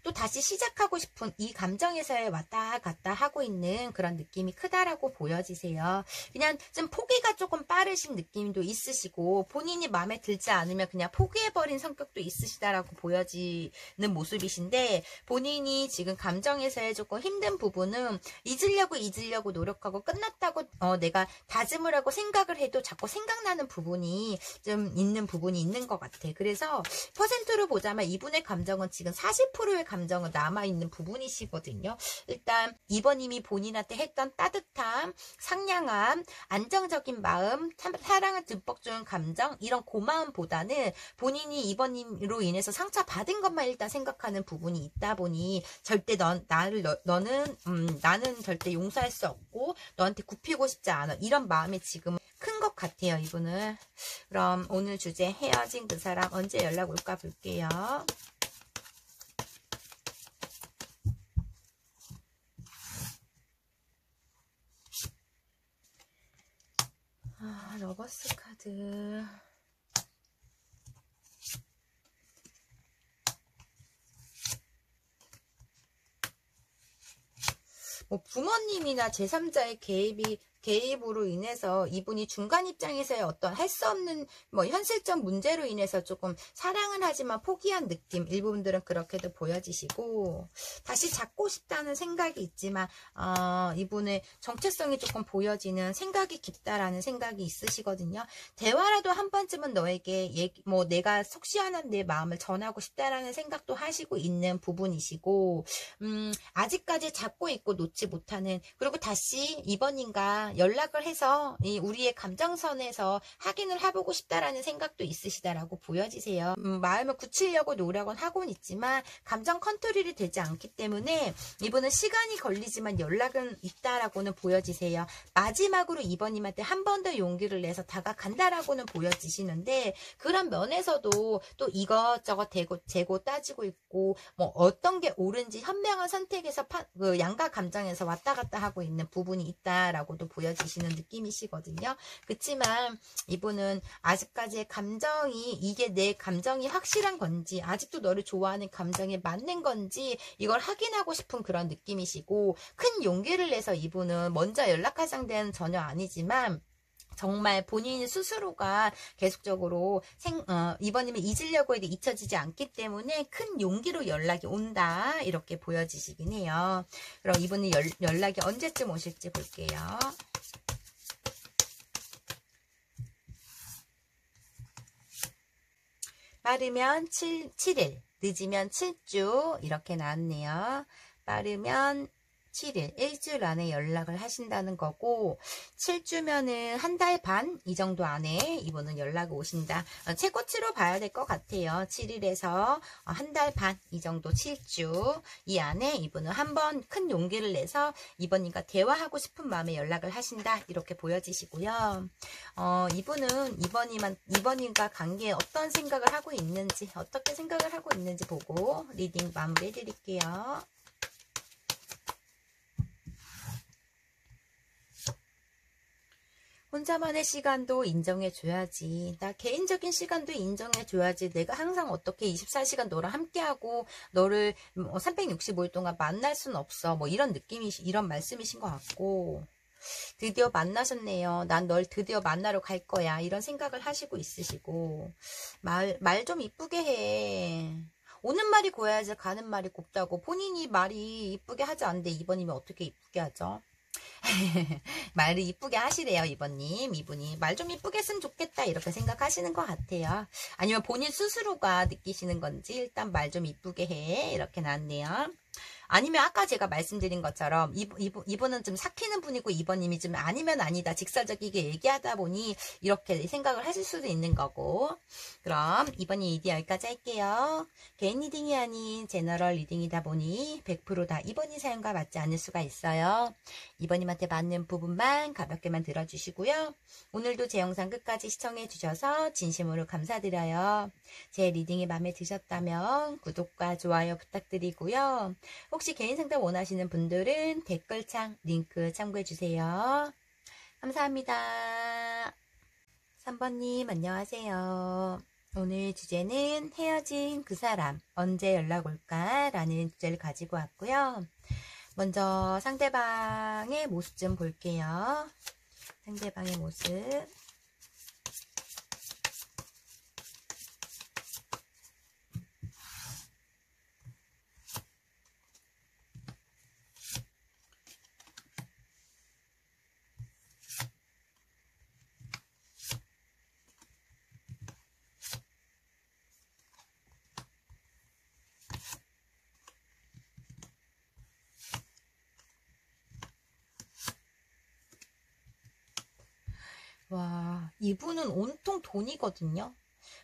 또 다시 시작하고 싶은 이 감정에서 왔다 갔다 하고 있는 그런 느낌이 크다라고 보여지세요. 그냥 좀 포기가 조금 빠르신 느낌도 있으시고 본인이 마음에 들지 않으면 그냥 포기해버린 성격도 있으시다라고 보여지는 모습이신데 본인이 지금 감정에서의 조금 힘든 부분은 잊으려고 노력하고 끝났다고 내가 다짐을 하고 생각을 해도 자꾸 생각나는 부분이 좀 있는 부분이 있는 것 같아. 그래서 퍼센트로 보자면 이분의 감정은 지금 40%의 감정은 남아있는 부분이시거든요. 일단 이번님이 본인한테 했던 따뜻함, 상냥함, 안정적인 마음, 사랑을 듬뿍 주는 감정 이런 고마움보다는 본인이 이번님으로 인해서 상처받은 것만 일단 생각하는 부분이 있다 보니 절대 나는 절대 용서할 수 없고 너한테 굽히고 싶지 않아 이런 마음이 지금 큰 것 같아요. 이분은. 그럼 오늘 주제 헤어진 그 사람 언제 연락 올까 볼게요. 러버스 카드. 부모님이나 제3자의 개입으로 인해서 이분이 중간 입장에서의 어떤 할 수 없는 현실적 문제로 인해서 조금 사랑은 하지만 포기한 느낌 일부분들은 그렇게도 보여지시고 다시 잡고 싶다는 생각이 있지만 이분의 정체성이 조금 보여지는 생각이 깊다라는 생각이 있으시거든요. 대화라도 한 번쯤은 너에게 내가 속 시원한 내 마음을 전하고 싶다라는 생각도 하시고 있는 부분이시고 아직까지 잡고 있고 놓지 못하는 그리고 다시 이번인가 연락을 해서 우리의 감정선에서 확인을 해보고 싶다라는 생각도 있으시다라고 보여지세요. 마음을 굳히려고 노력은 하고는 있지만 감정 컨트롤이 되지 않기 때문에 이분은 시간이 걸리지만 연락은 있다라고는 보여지세요. 마지막으로 이번님한테 한 번 더 용기를 내서 다가간다라고는 보여지시는데 그런 면에서도 또 이것저것 재고 따지고 있고 어떤 게 옳은지 현명한 선택에서 양가 감정에서 왔다 갔다 하고 있는 부분이 있다라고도 보여지시는 느낌이시거든요. 그렇지만 이분은 아직까지의 감정이 이게 내 감정이 확실한 건지 아직도 너를 좋아하는 감정에 맞는 건지 이걸 확인하고 싶은 그런 느낌이시고 큰 용기를 내서 이분은 먼저 연락할 상대는 전혀 아니지만 정말 본인 스스로가 계속적으로 이번님을 잊으려고 해도 잊혀지지 않기 때문에 큰 용기로 연락이 온다 이렇게 보여지시긴 해요. 그럼 이분이 연락이 언제쯤 오실지 볼게요. 빠르면 7일, 늦으면 7주 이렇게 나왔네요. 빠르면 7일, 일주일 안에 연락을 하신다는 거고 7주면은 한 달 반 이 정도 안에 이분은 연락이 오신다. 최고치로 봐야 될 것 같아요. 7일에서 한 달 반 이 정도 7주 이 안에 이분은 한번 큰 용기를 내서 이번님과 대화하고 싶은 마음에 연락을 하신다. 이렇게 보여지시고요. 이분은 이번님과 관계에 어떤 생각을 하고 있는지 어떻게 생각을 하고 있는지 보고 리딩 마무리 해드릴게요. 혼자만의 시간도 인정해줘야지. 나 개인적인 시간도 인정해줘야지. 내가 항상 어떻게 24시간 너랑 함께하고 너를 365일 동안 만날 순 없어. 이런 이런 말씀이신 것 같고 드디어 만나셨네요. 난 널 드디어 만나러 갈 거야. 이런 생각을 하시고 있으시고 말 좀 이쁘게 해. 오는 말이 고야지 가는 말이 곱다고 본인이 말이 이쁘게 하지 않는데 이번이면 어떻게 이쁘게 하죠? 말을 이쁘게 하시래요, 이번님. 이분이 말 좀 이쁘게 했으면 좋겠다 이렇게 생각하시는 것 같아요. 아니면 본인 스스로가 느끼시는 건지 일단 말 좀 이쁘게 해 이렇게 나왔네요. 아니면 아까 제가 말씀드린 것처럼 이분은 좀 삭히는 분이고 이번님이 좀 아니면 아니다 직설적이게 얘기하다 보니 이렇게 생각을 하실 수도 있는 거고. 그럼 이번 리딩 여기까지 할게요. 개인 리딩이 아닌 제너럴 리딩이다 보니 100%다 이번이 사연과 맞지 않을 수가 있어요. 이번님한테 맞는 부분만 가볍게만 들어주시고요. 오늘도 제 영상 끝까지 시청해 주셔서 진심으로 감사드려요. 제 리딩이 마음에 드셨다면 구독과 좋아요 부탁드리고요. 혹시 개인 상담 원하시는 분들은 댓글창 링크 참고해주세요. 감사합니다. 3번님 안녕하세요. 오늘 주제는 헤어진 그 사람 언제 연락 올까? 라는 주제를 가지고 왔고요. 먼저 상대방의 모습 좀 볼게요. 상대방의 모습. 와, 이분은 온통 돈이거든요.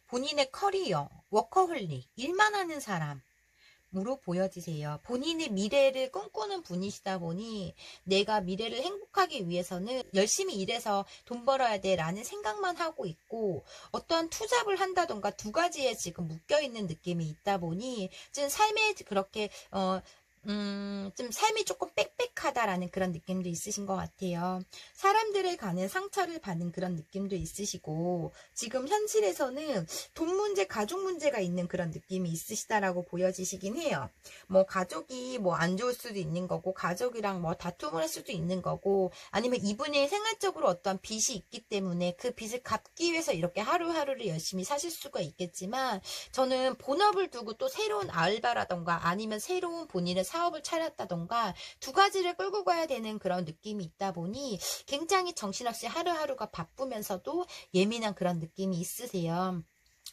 본인의 커리어, 워커홀릭, 일만 하는 사람으로 보여지세요. 본인의 미래를 꿈꾸는 분이시다 보니 내가 미래를 행복하기 위해서는 열심히 일해서 돈 벌어야 돼 라는 생각만 하고 있고, 어떠한 투잡을 한다던가 두 가지에 지금 묶여있는 느낌이 있다 보니 지금 삶에 그렇게 좀 삶이 조금 빽빽하다라는 그런 느낌도 있으신 것 같아요. 사람들에 관한 상처를 받는 그런 느낌도 있으시고, 지금 현실에서는 돈 문제, 가족 문제가 있는 그런 느낌이 있으시다라고 보여지시긴 해요. 뭐 가족이 뭐 안 좋을 수도 있는 거고, 가족이랑 뭐 다툼을 할 수도 있는 거고, 아니면 이분의 생활적으로 어떤 빚이 있기 때문에 그 빚을 갚기 위해서 이렇게 하루하루를 열심히 사실 수가 있겠지만, 저는 본업을 두고 또 새로운 알바라던가 아니면 새로운 본인의 사업을 차렸다던가 두 가지를 끌고 가야 되는 그런 느낌이 있다 보니 굉장히 정신없이 하루하루가 바쁘면서도 예민한 그런 느낌이 있으세요.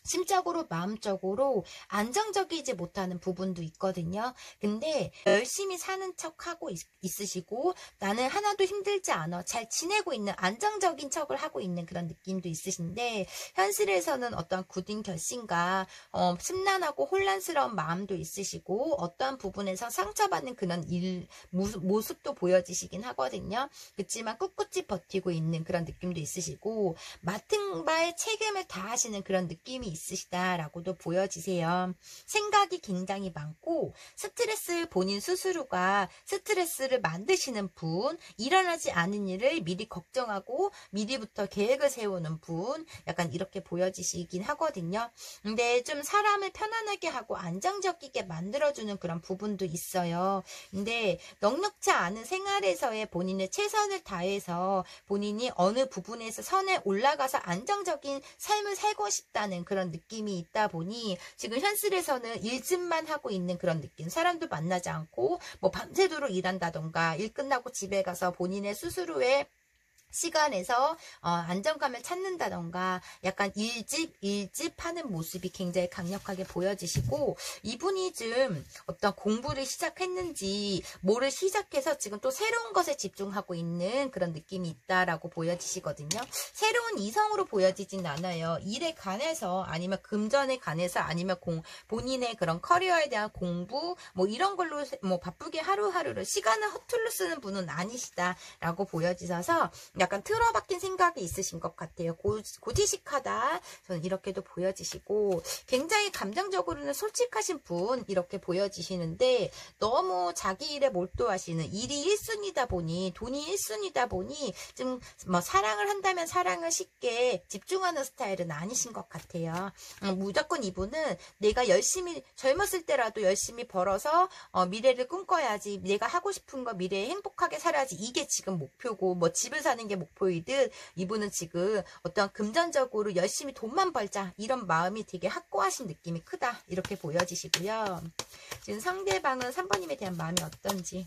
심적으로 마음적으로 안정적이지 못하는 부분도 있거든요. 근데 열심히 사는 척하고 있으시고 나는 하나도 힘들지 않아 잘 지내고 있는 안정적인 척을 하고 있는 그런 느낌도 있으신데, 현실에서는 어떤 굳은 결심과 심란하고 혼란스러운 마음도 있으시고 어떠한 부분에서 상처받는 그런 모습도 보여지시긴 하거든요. 그렇지만 꿋꿋이 버티고 있는 그런 느낌도 있으시고 맡은 바에 책임을 다하시는 그런 느낌이 있으시다라고도 보여지세요. 생각이 굉장히 많고 스트레스, 본인 스스로가 스트레스를 만드시는 분, 일어나지 않은 일을 미리 걱정하고 미리부터 계획을 세우는 분, 약간 이렇게 보여지시긴 하거든요. 근데 좀 사람을 편안하게 하고 안정적이게 만들어주는 그런 부분도 있어요. 근데 넉넉지 않은 생활에서의 본인의 최선을 다해서 본인이 어느 부분에서 선에 올라가서 안정적인 삶을 살고 싶다는 그런 느낌이 있다 보니 지금 현실에서는 일집만 하고 있는 그런 느낌, 사람도 만나지 않고 뭐 밤새도록 일한다던가 일 끝나고 집에 가서 본인의 스스로의 시간에서 안정감을 찾는다던가 약간 일집하는 모습이 굉장히 강력하게 보여지시고, 이분이 좀 어떤 공부를 시작했는지 뭐를 시작해서 지금 또 새로운 것에 집중하고 있는 그런 느낌이 있다라고 보여지시거든요. 새로운 이성으로 보여지진 않아요. 일에 관해서 아니면 금전에 관해서 아니면 본인의 그런 커리어에 대한 공부 뭐 이런 걸로 뭐 바쁘게 하루하루를 시간을 허투루 쓰는 분은 아니시다라고 보여지셔서 약간 틀어박힌 생각이 있으신 것 같아요. 고지식하다, 저는 이렇게도 보여지시고 굉장히 감정적으로는 솔직하신 분 이렇게 보여지시는데, 너무 자기 일에 몰두하시는, 일이 1순위다 보니 돈이 1순위다 보니 좀 뭐 사랑을 한다면 사랑을 쉽게 집중하는 스타일은 아니신 것 같아요. 무조건 이분은 내가 열심히 젊었을 때라도 열심히 벌어서 미래를 꿈꿔야지, 내가 하고 싶은 거 미래에 행복하게 살아야지, 이게 지금 목표고 뭐 집을 사는 게 목표이듯 이분은 지금 어떤 금전적으로 열심히 돈만 벌자 이런 마음이 되게 확고하신 느낌이 크다 이렇게 보여지시고요. 지금 상대방은 3번님에 대한 마음이 어떤지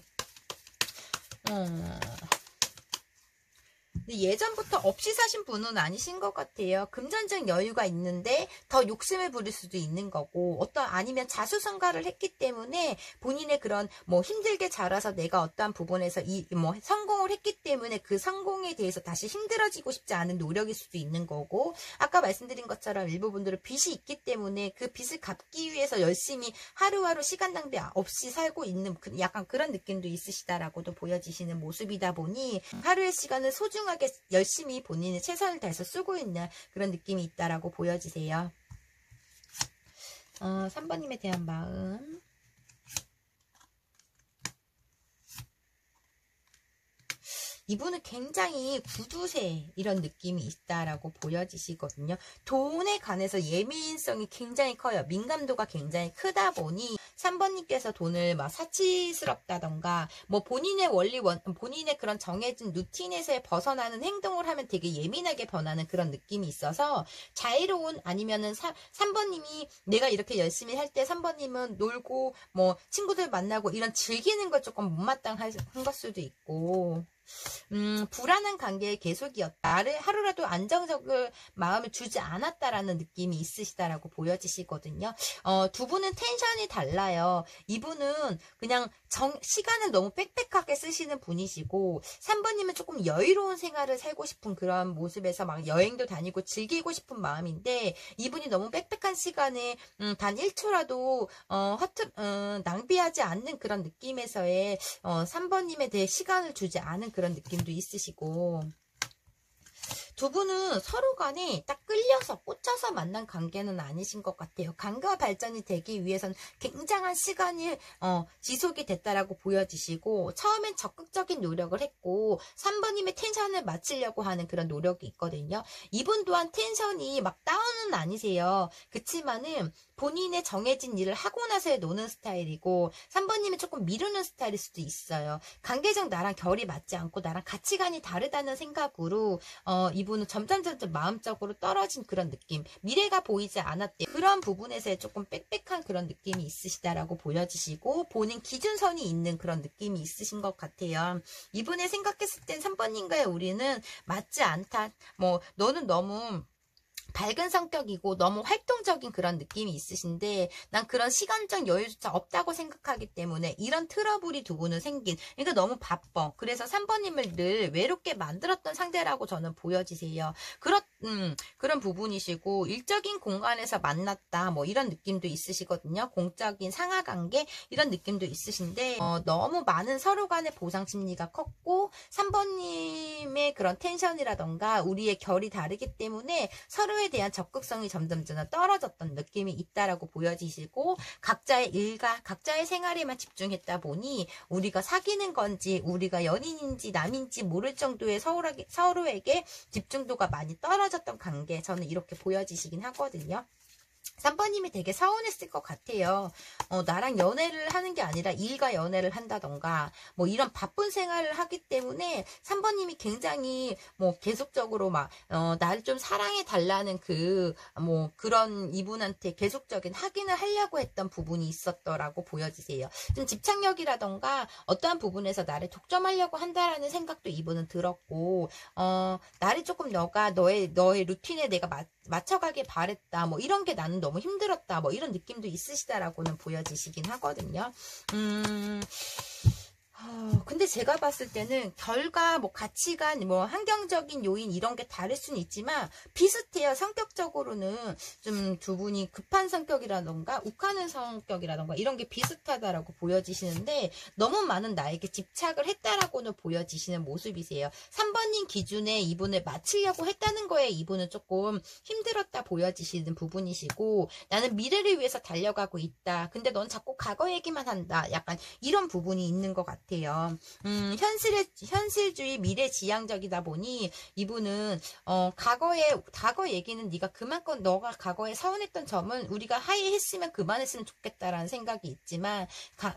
근데 예전부터 없이 사신 분은 아니신 것 같아요. 금전적 여유가 있는데 더 욕심을 부릴 수도 있는 거고, 아니면 자수성가를 했기 때문에 본인의 그런 뭐 힘들게 자라서 내가 어떠한 부분에서 성공을 했기 때문에 그 성공에 대해서 다시 힘들어지고 싶지 않은 노력일 수도 있는 거고, 아까 말씀드린 것처럼 일부 분들은 빚이 있기 때문에 그 빚을 갚기 위해서 열심히 하루하루 시간 낭비 없이 살고 있는 약간 그런 느낌도 있으시다라고도 보여지시는 모습이다 보니, 하루의 시간을 소중하게 열심히 본인의 최선을 다해서 쓰고 있는 그런 느낌이 있다라고 보여지세요. 3번님에 대한 마음. 이분은 굉장히 구두쇠 이런 느낌이 있다라고 보여지시거든요. 돈에 관해서 예민성이 굉장히 커요. 민감도가 굉장히 크다 보니 3번님께서 돈을 막 사치스럽다던가 뭐 본인의 본인의 그런 정해진 루틴에서 벗어나는 행동을 하면 되게 예민하게 변하는 그런 느낌이 있어서, 자유로운, 아니면은 3번님이 내가 이렇게 열심히 할 때 3번님은 놀고 뭐 친구들 만나고 이런 즐기는 걸 조금 못마땅한 것 수도 있고, 불안한 관계의 계속이었다. 나를 하루라도 안정적인 마음을 주지 않았다라는 느낌이 있으시다라고 보여지시거든요. 두 분은 텐션이 달라요. 이분은 그냥 시간을 너무 빽빽하게 쓰시는 분이시고, 3번님은 조금 여유로운 생활을 살고 싶은 그런 모습에서 막 여행도 다니고 즐기고 싶은 마음인데, 이분이 너무 빽빽한 시간에 단 1초라도 낭비하지 않는 그런 느낌에서의 3번님에 대해 시간을 주지 않은 그런 느낌도 있으시고, 두 분은 서로 간에 딱 끌려서 꽂혀서 만난 관계는 아니신 것 같아요. 관계가 발전이 되기 위해서는 굉장한 시간이 지속이 됐다라고 보여지시고, 처음엔 적극적인 노력을 했고 3번님의 텐션을 맞추려고 하는 그런 노력이 있거든요. 이분 또한 텐션이 막 다운은 아니세요. 그치만은 본인의 정해진 일을 하고 나서야 노는 스타일이고, 3번님은 조금 미루는 스타일일 수도 있어요. 관계적 나랑 결이 맞지 않고 나랑 가치관이 다르다는 생각으로 이분은 점점 마음적으로 떨어진 그런 느낌, 미래가 보이지 않았대요. 그런 부분에서 조금 빽빽한 그런 느낌이 있으시다라고 보여지시고, 본인 기준선이 있는 그런 느낌이 있으신 것 같아요. 이분의 생각했을 땐 3번님과의 우리는 맞지 않다. 뭐 너는 너무 밝은 성격이고 너무 활동적인 그런 느낌이 있으신데, 난 그런 시간적 여유조차 없다고 생각하기 때문에 이런 트러블이 두 분은 생긴, 그러니까 너무 바빠. 그래서 3번님을 늘 외롭게 만들었던 상대라고 저는 보여지세요. 그런 부분이시고, 일적인 공간에서 만났다 뭐 이런 느낌도 있으시거든요. 공적인 상하관계 이런 느낌도 있으신데, 너무 많은 서로 간의 보상 심리가 컸고, 3번님의 그런 텐션이라던가 우리의 결이 다르기 때문에 서로에 대한 적극성이 점점 떨어졌던 느낌이 있다라고 보여지시고, 각자의 일과 각자의 생활에만 집중했다 보니 우리가 사귀는 건지 우리가 연인인지 남인지 모를 정도의 서로에게 집중도가 많이 떨어졌던 관계, 저는 이렇게 보여지시긴 하거든요. 3번님이 되게 서운했을 것 같아요. 나랑 연애를 하는 게 아니라 일과 연애를 한다던가 뭐 이런 바쁜 생활을 하기 때문에 3번님이 굉장히 뭐 계속적으로 막 나를 좀 사랑해 달라는 그런 이분한테 계속적인 확인을 하려고 했던 부분이 있었더라고 보여지세요. 좀 집착력이라던가 어떠한 부분에서 나를 독점하려고 한다라는 생각도 이분은 들었고, 나를 조금 너의 루틴에 내가 맞춰가길 바랬다 뭐 이런 게 나는 너무 힘들었다 뭐 이런 느낌도 있으시다라고는 보여지시긴 하거든요. 근데 제가 봤을 때는 결과, 뭐 가치관, 뭐 환경적인 요인 이런 게 다를 수는 있지만 비슷해요. 성격적으로는 좀 두 분이 급한 성격이라던가 욱하는 성격이라던가 이런 게 비슷하다라고 보여지시는데, 너무 많은 나에게 집착을 했다라고는 보여지시는 모습이세요. 3번님 기준에 이분을 맞추려고 했다는 거에 이분은 조금 힘들었다 보여지시는 부분이시고, 나는 미래를 위해서 달려가고 있다. 근데 넌 자꾸 과거 얘기만 한다. 약간 이런 부분이 있는 것 같아요. 현실주의 미래지향적이다 보니 이분은 과거 얘기는 네가 그만큼 너가 과거에 서운했던 점은 우리가 하이했으면 그만했으면 좋겠다라는 생각이 있지만,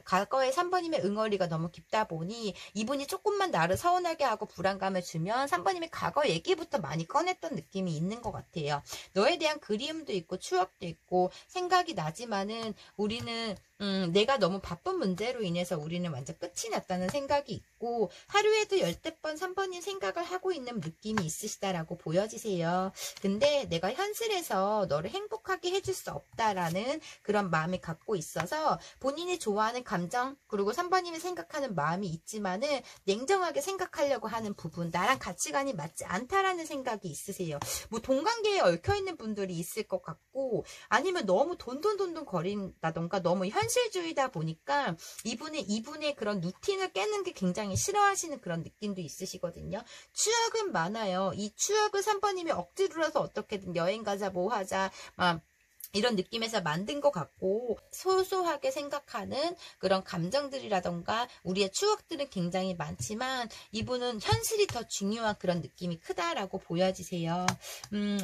과거에 3번님의 응어리가 너무 깊다 보니 이분이 조금만 나를 서운하게 하고 불안감을 주면 3번님의 과거 얘기부터 많이 꺼냈던 느낌이 있는 것 같아요. 너에 대한 그리움도 있고 추억도 있고 생각이 나지만은 우리는 내가 너무 바쁜 문제로 인해서 우리는 완전 끝이 났다는 생각이 있고, 하루에도 열댓 번 3번님 생각을 하고 있는 느낌이 있으시다라고 보여지세요. 근데 내가 현실에서 너를 행복하게 해줄 수 없다라는 그런 마음이 갖고 있어서 본인이 좋아하는 감정, 그리고 3번님이 생각하는 마음이 있지만은 냉정하게 생각하려고 하는 부분, 나랑 가치관이 맞지 않다라는 생각이 있으세요. 뭐 동관계에 얽혀있는 분들이 있을 것 같고, 아니면 너무 돈돈돈돈 거린다던가 너무 현실주의다 보니까 이분의 그런 루틴을 깨는 게 굉장히 싫어하시는 그런 느낌도 있으시거든요. 추억은 많아요. 이 추억을 3번님이 억지로라서 어떻게든 여행 가자, 뭐 하자, 막 이런 느낌에서 만든 것 같고, 소소하게 생각하는 그런 감정들이라던가 우리의 추억들은 굉장히 많지만 이분은 현실이 더 중요한 그런 느낌이 크다라고 보여지세요.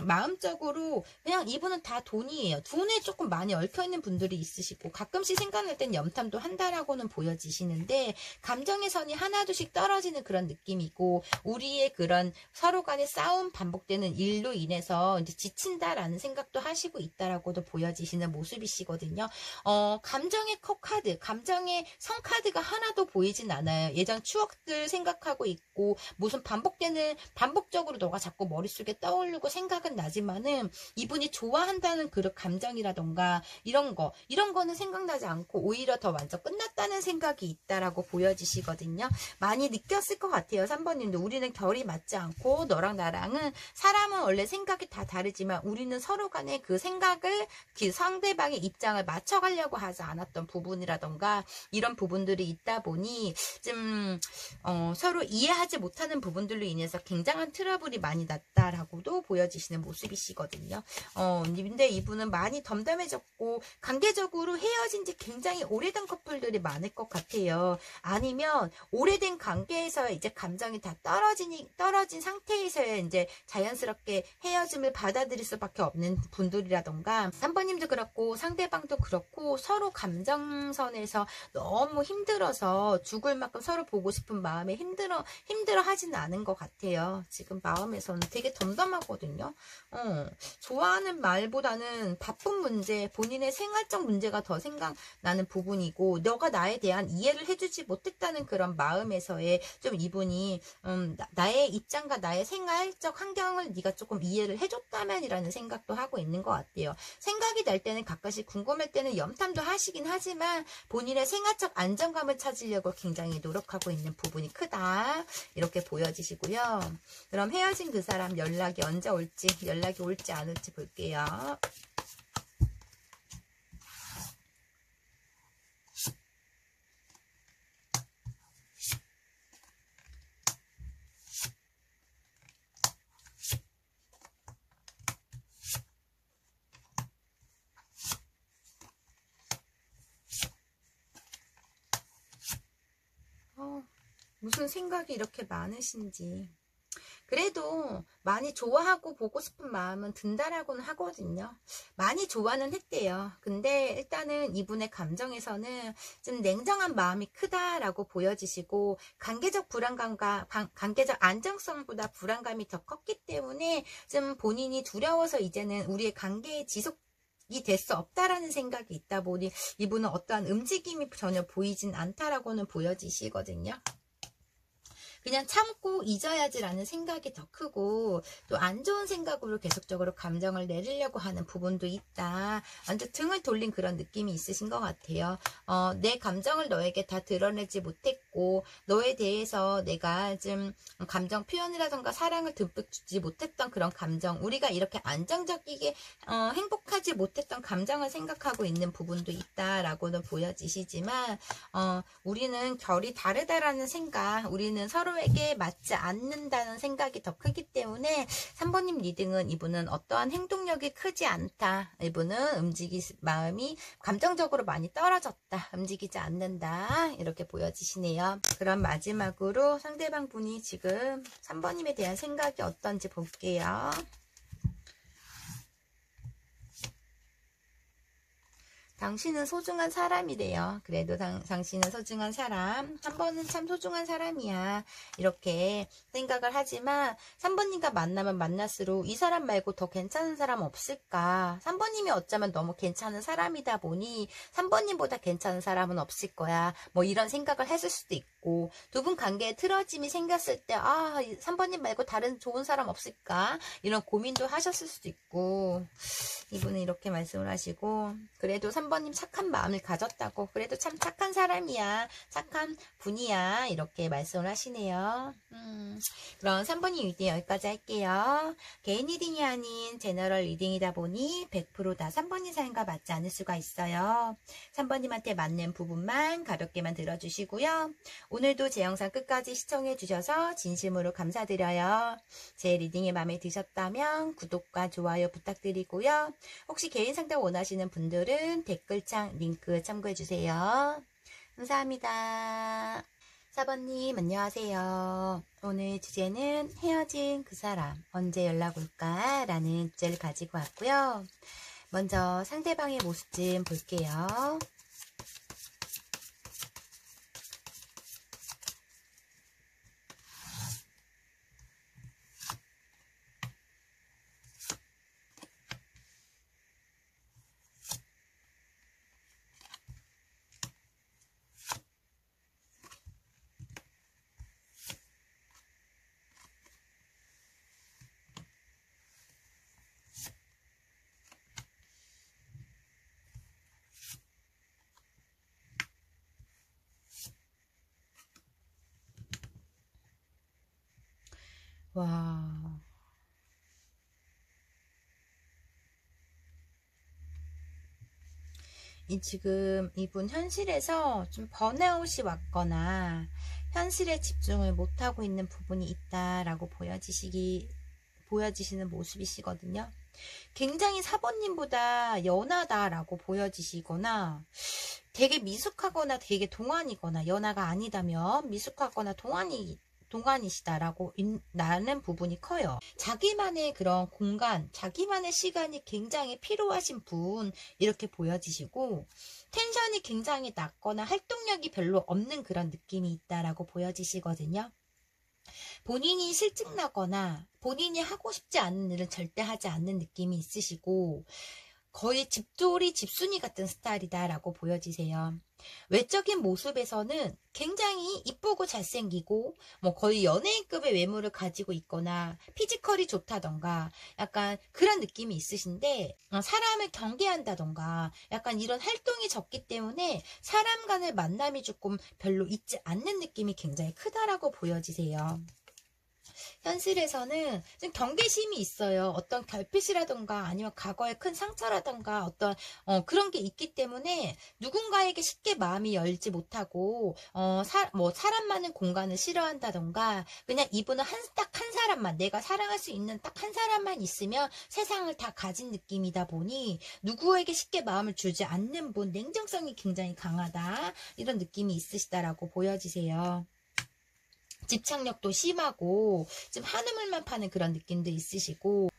마음적으로 그냥 이분은 다 돈이에요. 돈에 조금 많이 얽혀있는 분들이 있으시고, 가끔씩 생각날 땐 염탐도 한다라고는 보여지시는데, 감정의 선이 하나둘씩 떨어지는 그런 느낌이고, 우리의 그런 서로 간의 싸움, 반복되는 일로 인해서 이제 지친다라는 생각도 하시고 있다라고도 보여지시는 모습이시거든요. 감정의 카드, 감정의 성카드가 하나도 보이진 않아요. 예전 추억들 생각하고 있고, 무슨 반복적으로 너가 자꾸 머릿속에 떠오르고 생각은 나지만은 이분이 좋아한다는 그런 감정이라던가 이런 거는 생각나지 않고 오히려 더 완전 끝났다는 생각이 있다라고 보여지시거든요. 많이 느꼈을 것 같아요. 3번님도 우리는 결이 맞지 않고, 너랑 나랑은 사람은 원래 생각이 다 다르지만 우리는 서로 간에 그 생각을, 그 상대방의 입장을 맞춰가려고 하지 않았던 부분이라던가 이런 부분들이 있다 보니 좀 서로 이해하지 못하는 부분들로 인해서 굉장한 트러블이 많이 났다라고도 보여지시는 모습이시거든요. 근데 이분은 많이 덤덤해졌고, 관계적으로 헤어진 지 굉장히 오래된 커플들이 많을 것 같아요. 아니면 오래된 관계에서 이제 감정이 다 떨어진 상태에서 이제 자연스럽게 헤어짐을 받아들일 수밖에 없는 분들이라던가, 3번님도 그렇고 상대방도 그렇고 서로 감정선에서 너무 힘들어서 죽을 만큼 서로 보고 싶은 마음에 힘들어 하지는 않은 것 같아요. 지금 마음에서는 되게 덤덤하거든요. 좋아하는 말보다는 바쁜 문제, 본인의 생활적 문제가 더 생각나는 부분이고, 너가 나에 대한 이해를 해주지 못했다는 그런 마음에서의 좀 이분이 나의 입장과 나의 생활적 환경을 네가 조금 이해를 해줬다면이라는 생각도 하고 있는 것 같아요. 생각이 날 때는 가끔씩 궁금할 때는 염탐도 하시긴 하지만 본인의 생활적 안정감을 찾으려고 굉장히 노력하고 있는 부분이 크다, 이렇게 보여지시고요. 그럼 헤어진 그 사람 연락이 언제 올지, 연락이 올지 안 올지 볼게요. 무슨 생각이 이렇게 많으신지. 그래도 많이 좋아하고 보고 싶은 마음은 든다라고는 하거든요. 많이 좋아는 했대요. 근데 일단은 이분의 감정에서는 좀 냉정한 마음이 크다라고 보여지시고, 관계적 불안감과 관계적 안정성보다 불안감이 더 컸기 때문에 좀 본인이 두려워서 이제는 우리의 관계의 지속이 될 수 없다라는 생각이 있다 보니 이분은 어떠한 움직임이 전혀 보이진 않다라고는 보여지시거든요. 그냥 참고 잊어야지라는 생각이 더 크고, 또 안 좋은 생각으로 계속적으로 감정을 내리려고 하는 부분도 있다. 완전 등을 돌린 그런 느낌이 있으신 것 같아요. 내 감정을 너에게 다 드러내지 못했고, 너에 대해서 내가 좀 감정 표현이라던가 사랑을 듬뿍 주지 못했던 그런 감정, 우리가 이렇게 안정적이게 행복하지 못했던 감정을 생각하고 있는 부분도 있다라고는 보여지시지만, 우리는 결이 다르다라는 생각, 우리는 서로에게 맞지 않는다는 생각이 더 크기 때문에 3번님 리딩은 이분은 어떠한 행동력이 크지 않다, 이분은 마음이 감정적으로 많이 떨어졌다, 움직이지 않는다, 이렇게 보여지시네요. 그럼 마지막으로 상대방 분이 지금 3번님에 대한 생각이 어떤지 볼게요. 당신은 소중한 사람이래요. 그래도 당신은 소중한 사람. 3번은 참 소중한 사람이야. 이렇게 생각을 하지만 3번님과 만나면 만날수록 이 사람 말고 더 괜찮은 사람 없을까? 3번님이 어쩌면 너무 괜찮은 사람이다 보니 3번님보다 괜찮은 사람은 없을 거야. 뭐 이런 생각을 했을 수도 있고, 두 분 관계에 틀어짐이 생겼을 때 3번님 말고 다른 좋은 사람 없을까? 이런 고민도 하셨을 수도 있고, 이분은 이렇게 말씀을 하시고, 그래도 3번님 착한 마음을 가졌다고, 그래도 참 착한 사람이야, 착한 분이야, 이렇게 말씀을 하시네요. 그럼 3번님 리딩 여기까지 할게요. 개인 리딩이 아닌 제너럴 리딩이다 보니 100% 다 3번님 사연과 맞지 않을 수가 있어요. 3번님한테 맞는 부분만 가볍게만 들어주시고요. 오늘도 제 영상 끝까지 시청해 주셔서 진심으로 감사드려요. 제 리딩이 마음에 드셨다면 구독과 좋아요 부탁드리고요. 혹시 개인 상담 원하시는 분들은 댓글창 링크 참고해 주세요. 감사합니다. 4번님 안녕하세요. 오늘 주제는 헤어진 그 사람 언제 연락 올까? 라는 주제를 가지고 왔고요. 먼저 상대방의 모습 좀 볼게요. 와, 지금 이분 현실에서 좀 번아웃이 왔거나 현실에 집중을 못하고 있는 부분이 있다라고 보여지시는 모습이시거든요. 굉장히 4번님보다 연하다라고 보여지시거나 되게 미숙하거나 되게 동안이거나, 연하가 아니다면 미숙하거나 동안이시다라고 나는 부분이 커요. 자기만의 그런 공간, 자기만의 시간이 굉장히 필요하신 분, 이렇게 보여지시고, 텐션이 굉장히 낮거나 활동력이 별로 없는 그런 느낌이 있다라고 보여지시거든요. 본인이 실증나거나 본인이 하고 싶지 않은 일은 절대 하지 않는 느낌이 있으시고, 거의 집돌이 집순이 같은 스타일이다라고 보여지세요. 외적인 모습에서는 굉장히 이쁘고 잘생기고 뭐 거의 연예인급의 외모를 가지고 있거나 피지컬이 좋다던가 약간 그런 느낌이 있으신데, 사람을 경계한다던가 약간 이런 활동이 적기 때문에 사람 간의 만남이 조금 별로 있지 않는 느낌이 굉장히 크다라고 보여지세요. 현실에서는 좀 경계심이 있어요. 어떤 결핍이라던가 아니면 과거의 큰 상처라던가 어떤 그런 게 있기 때문에 누군가에게 쉽게 마음이 열지 못하고 사람 많은 공간을 싫어한다던가, 그냥 이분은 딱 한 사람만, 내가 사랑할 수 있는 딱 한 사람만 있으면 세상을 다 가진 느낌이다 보니 누구에게 쉽게 마음을 주지 않는 분, 냉정성이 굉장히 강하다, 이런 느낌이 있으시다라고 보여지세요. 집착력도 심하고 좀 한우물만 파는 그런 느낌도 있으시고,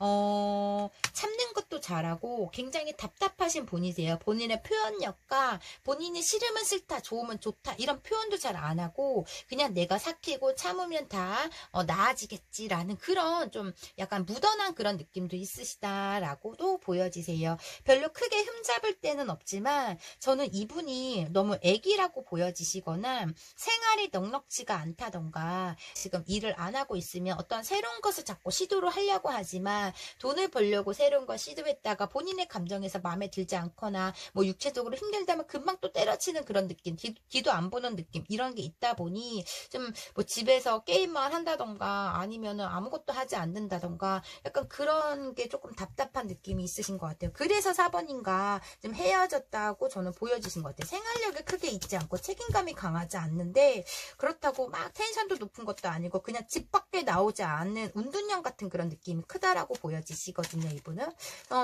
참는 것도 잘하고 굉장히 답답하신 분이세요. 본인의 표현력과 본인이 싫으면 싫다, 좋으면 좋다, 이런 표현도 잘 안 하고 그냥 내가 삭히고 참으면 다 나아지겠지라는 그런 좀 약간 무던한 그런 느낌도 있으시다라고도 보여지세요. 별로 크게 흠잡을 때는 없지만 저는 이분이 너무 애기라고 보여지시거나 생활이 넉넉지가 않다던가, 지금 일을 안 하고 있으면 어떤 새로운 것을 자꾸 시도를 하려고 하지만 돈을 벌려고 새로운 걸 시도했다가 본인의 감정에서 마음에 들지 않거나 뭐 육체적으로 힘들다면 금방 또 때려치는 그런 느낌, 뒤도 안 보는 느낌, 이런 게 있다 보니 좀 뭐 집에서 게임만 한다던가 아니면은 아무것도 하지 않는다던가 약간 그런 게 조금 답답한 느낌이 있으신 것 같아요. 그래서 4번인가 좀 헤어졌다고 저는 보여주신 것 같아요. 생활력이 크게 있지 않고 책임감이 강하지 않는데, 그렇다고 막 텐션도 높은 것도 아니고 그냥 집 밖에 나오지 않는 운둔형 같은 그런 느낌이 크다라고 보여지시거든요, 이분은.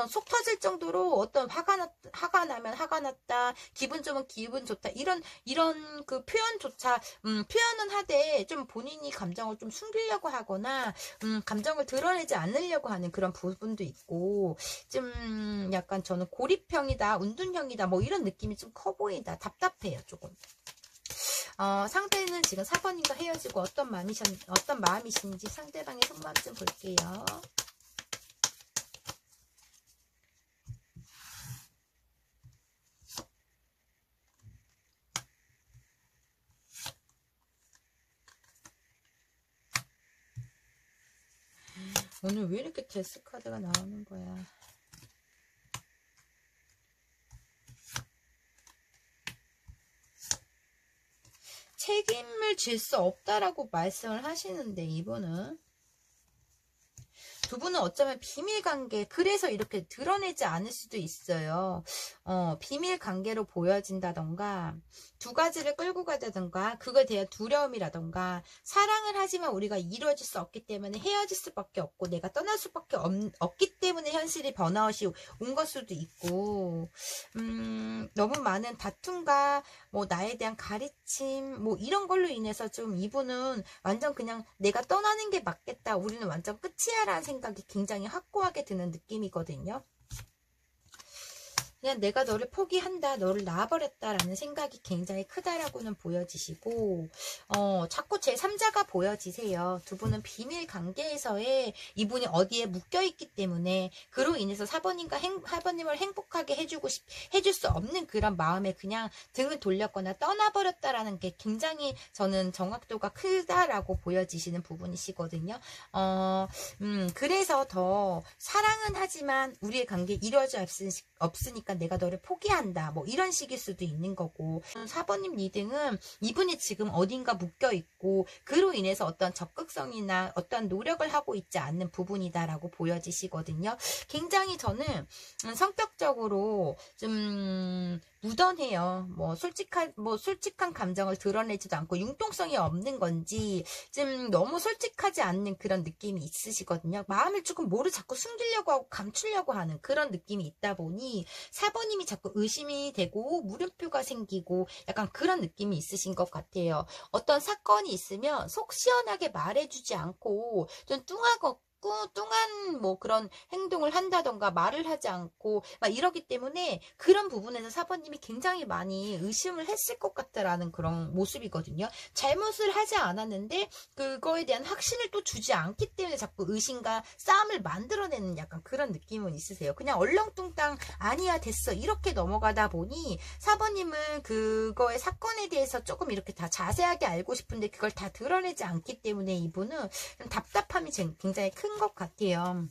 속 터질 정도로 어떤 화가 나면 화가 났다, 기분 좋으면 기분 좋다, 이런 그 표현조차, 표현은 하되 좀 본인이 감정을 좀 숨기려고 하거나, 감정을 드러내지 않으려고 하는 그런 부분도 있고, 좀 약간 저는 고립형이다, 운둔형이다, 뭐 이런 느낌이 좀 커 보인다. 답답해요, 조금. 상대는 지금 4번님과 헤어지고 어떤 마음이신지 상대방의 속마음 좀 볼게요. 오늘 왜 이렇게 데스 카드가 나오는 거야? 책임을 질 수 없다라고 말씀을 하시는데, 이분은 두 분은 어쩌면 비밀관계, 그래서 이렇게 드러내지 않을 수도 있어요. 비밀관계로 보여진다던가, 두 가지를 끌고 가다던가, 그거에 대한 두려움이라던가, 사랑을 하지만 우리가 이루어질 수 없기 때문에 헤어질 수밖에 없고, 내가 떠날 수밖에 없기 때문에 현실이 번아웃이 온 걸 수도 있고, 너무 많은 다툼과 뭐 나에 대한 가르침, 뭐 이런 걸로 인해서 좀 이분은 완전 그냥 내가 떠나는 게 맞겠다, 우리는 완전 끝이야 라는 생각이 굉장히 확고하게 드는 느낌이거든요. 그냥 내가 너를 포기한다, 너를 놔버렸다라는 생각이 굉장히 크다라고는 보여지시고, 자꾸 제3자가 보여지세요. 두 분은 비밀 관계에서의 이분이 어디에 묶여있기 때문에 그로 인해서 사번님을 행복하게 해줄 수 없는 그런 마음에 그냥 등을 돌렸거나 떠나버렸다라는 게 굉장히 저는 정확도가 크다라고 보여지시는 부분이시거든요. 그래서 더 사랑은 하지만 우리의 관계 이루어져 없으니까 내가 너를 포기한다, 뭐 이런 식일 수도 있는 거고, 4번님 리딩은 이분이 지금 어딘가 묶여있고 그로 인해서 어떤 적극성이나 어떤 노력을 하고 있지 않는 부분이다라고 보여지시거든요. 굉장히 저는 성격적으로 좀 무던해요. 솔직한 감정을 드러내지도 않고 융통성이 없는 건지 좀 너무 솔직하지 않는 그런 느낌이 있으시거든요. 마음을 조금 자꾸 숨기려고 하고 감추려고 하는 그런 느낌이 있다 보니 4번님이 자꾸 의심이 되고 물음표가 생기고 약간 그런 느낌이 있으신 것 같아요. 어떤 사건이 있으면 속 시원하게 말해주지 않고 좀 뚱한 뭐 그런 행동을 한다던가 말을 하지 않고 막 이러기 때문에 그런 부분에서 4번님이 굉장히 많이 의심을 했을 것 같다라는 그런 모습이거든요. 잘못을 하지 않았는데 그거에 대한 확신을 또 주지 않기 때문에 자꾸 의심과 싸움을 만들어내는 약간 그런 느낌은 있으세요. 그냥 얼렁뚱땅 아니야 됐어 이렇게 넘어가다 보니 4번님은 그거의 사건에 대해서 조금 이렇게 다 자세하게 알고 싶은데 그걸 다 드러내지 않기 때문에 이분은 답답함이 굉장히 큰 것 같아요.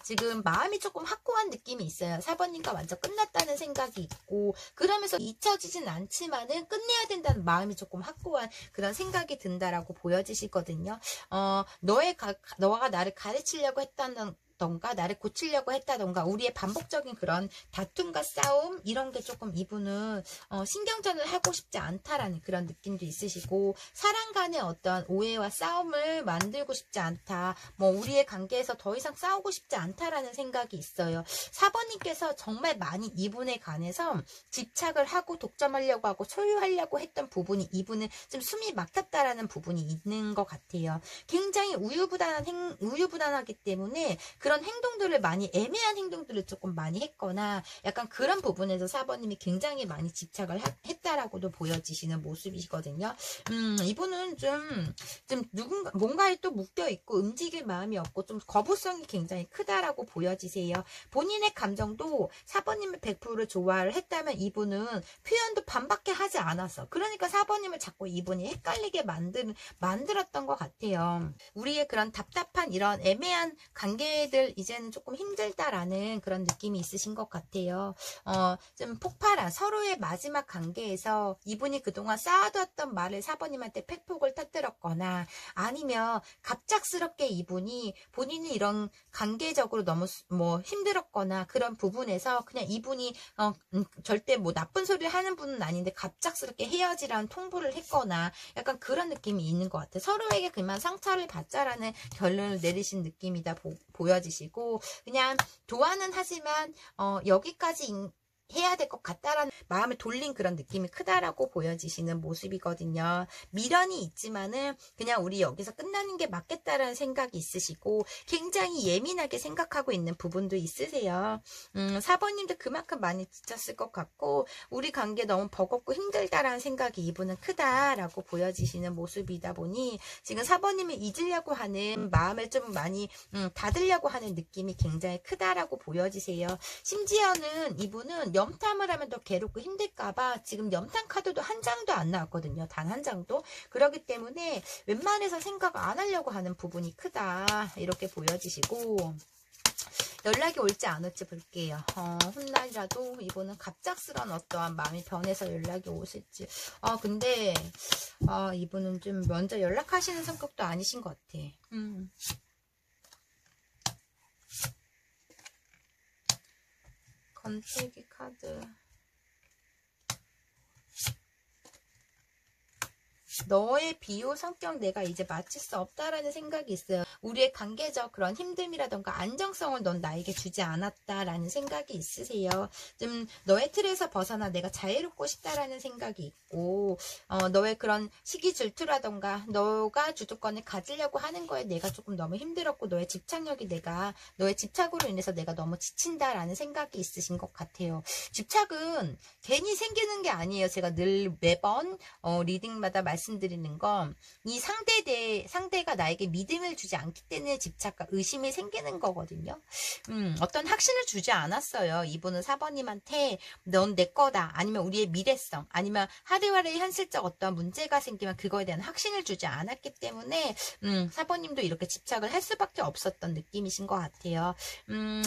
지금 마음이 조금 확고한 느낌이 있어요. 4번님과 완전 끝났다는 생각이 있고, 그러면서 잊혀지진 않지만은 끝내야 된다는 마음이 조금 확고한 그런 생각이 든다라고 보여지시거든요. 너가 나를 가르치려고 했다는 나를 고치려고 했다던가 우리의 반복적인 그런 다툼과 싸움 이런 게 조금 이분은 신경전을 하고 싶지 않다라는 그런 느낌도 있으시고, 사람 간의 어떤 오해와 싸움을 만들고 싶지 않다, 뭐 우리의 관계에서 더 이상 싸우고 싶지 않다라는 생각이 있어요. 4번님께서 정말 많이 이분에 관해서 집착을 하고 독점하려고 하고 소유하려고 했던 부분이 이분은 좀 숨이 막혔다라는 부분이 있는 것 같아요. 굉장히 우유부단하기 때문에 그런 행동들을 애매한 행동들을 조금 많이 했거나 약간 그런 부분에서 4번님이 굉장히 많이 집착을 했다라고도 보여지시는 모습이거든요. 이분은 좀 뭔가에 또 묶여있고 움직일 마음이 없고 좀 거부성이 굉장히 크다라고 보여지세요. 본인의 감정도 4번님을 100% 좋아를 했다면 이분은 표현도 반밖에 하지 않았어. 그러니까 4번님을 자꾸 이분이 헷갈리게 만들었던 것 같아요. 우리의 그런 답답한 이런 애매한 관계들 이제는 조금 힘들다라는 그런 느낌이 있으신 것 같아요. 좀 폭발한 서로의 마지막 관계에서 이분이 그동안 쌓아두었던 말을 4번님한테 팩폭을 터뜨렸거나 아니면 갑작스럽게 이분이 본인이 이런 관계적으로 너무 힘들었거나 그런 부분에서 그냥 이분이 절대 뭐 나쁜 소리를 하는 분은 아닌데 갑작스럽게 헤어지라는 통보를 했거나 약간 그런 느낌이 있는 것 같아요. 서로에게 그만 상처를 받자라는 결론을 내리신 느낌이다 보여지시거든요. 보여지시고, 그냥 좋아는 하지만 여기까지 해야 될 것 같다라는 마음을 돌린 그런 느낌이 크다라고 보여지시는 모습이거든요. 미련이 있지만은 그냥 우리 여기서 끝나는 게 맞겠다라는 생각이 있으시고, 굉장히 예민하게 생각하고 있는 부분도 있으세요. 4번님도 그만큼 많이 지쳤을 것 같고, 우리 관계 너무 버겁고 힘들다라는 생각이 이분은 크다라고 보여지시는 모습이다 보니, 지금 4번님을 잊으려고 하는 마음을 좀 많이 닫으려고 하는 느낌이 굉장히 크다라고 보여지세요. 심지어는 이분은 염탐을 하면 더 괴롭고 힘들까봐 지금 염탐 카드도 한 장도 안 나왔거든요. 단 한 장도. 그렇기 때문에 웬만해서 생각 안 하려고 하는 부분이 크다. 이렇게 보여지시고, 연락이 올지 안 올지 볼게요. 훗날이라도 이분은 갑작스런 어떠한 마음이 변해서 연락이 오실지. 근데 이분은 좀 먼저 연락하시는 성격도 아니신 것 같아. 건태기 카드. 너의 비호 성격 내가 이제 맞출 수 없다라는 생각이 있어요. 우리의 관계적 그런 힘듦이라던가 안정성을 넌 나에게 주지 않았다라는 생각이 있으세요. 좀 너의 틀에서 벗어나 내가 자유롭고 싶다라는 생각이 있고, 너의 그런 시기 질투라던가 너가 주도권을 가지려고 하는 거에 내가 조금 너무 힘들었고, 너의 집착력이 너의 집착으로 인해서 내가 너무 지친다라는 생각이 있으신 것 같아요. 집착은 괜히 생기는 게 아니에요. 제가 늘 매번 리딩마다 말씀드리는 건, 이 상대가 나에게 믿음을 주지 않기 때문에 집착과 의심이 생기는 거거든요. 어떤 확신을 주지 않았어요. 이분은 4번님한테 넌 내 거다, 아니면 우리의 미래성, 아니면 하루하루의 현실적 어떤 문제가 생기면 그거에 대한 확신을 주지 않았기 때문에 4번님도 이렇게 집착을 할 수밖에 없었던 느낌이신 것 같아요.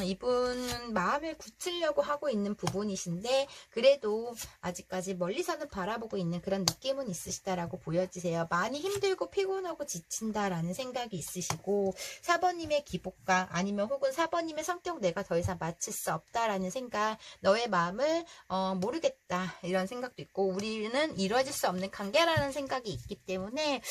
이분은 마음을 굳히려고 하고 있는 부분이신데, 그래도 아직까지 멀리서는 바라보고 있는 그런 느낌은 있으시다라고 보여지세요. 많이 힘들고 피곤하고 지친다라는 생각이 있으시고, 4번님의 기복과 아니면 혹은 4번님의 성격 내가 더 이상 맞출 수 없다라는 생각, 너의 마음을 모르겠다 이런 생각도 있고, 우리는 이루어질 수 없는 관계라는 생각이 있기 때문에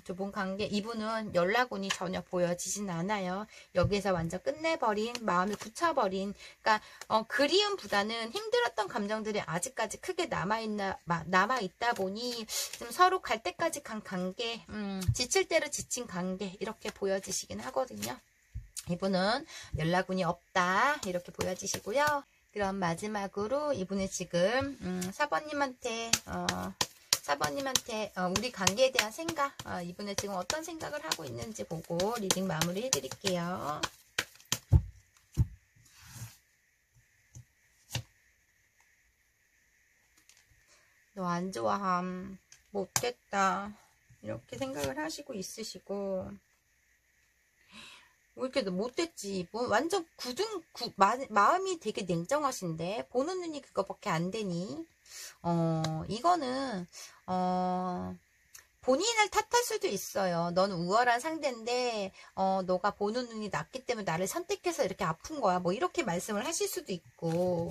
두 분 관계, 이분은 연락운이 전혀 보여지진 않아요. 여기에서 완전 끝내버린, 마음을 굳혀버린, 그러니까 그리움보다는 힘들었던 감정들이 아직까지 크게 남아있다 보니 좀 서로 갈 때까지 간 관계, 지칠 대로 지친 관계, 이렇게 보여지시긴 하거든요. 이분은 연락운이 없다 이렇게 보여지시고요. 그럼 마지막으로 이분이 지금 4번님한테 우리 관계에 대한 생각, 이분은 지금 어떤 생각을 하고 있는지 보고 리딩 마무리 해드릴게요. 너 안 좋아함, 못됐다, 이렇게 생각을 하시고 있으시고, 왜 이렇게 못됐지? 뭐 완전 마음이 되게 냉정하신데 보는 눈이 그거밖에 안 되니? 이거는 본인을 탓할 수도 있어요. 넌 우월한 상대인데 너가 보는 눈이 낮기 때문에 나를 선택해서 이렇게 아픈 거야. 뭐 이렇게 말씀을 하실 수도 있고,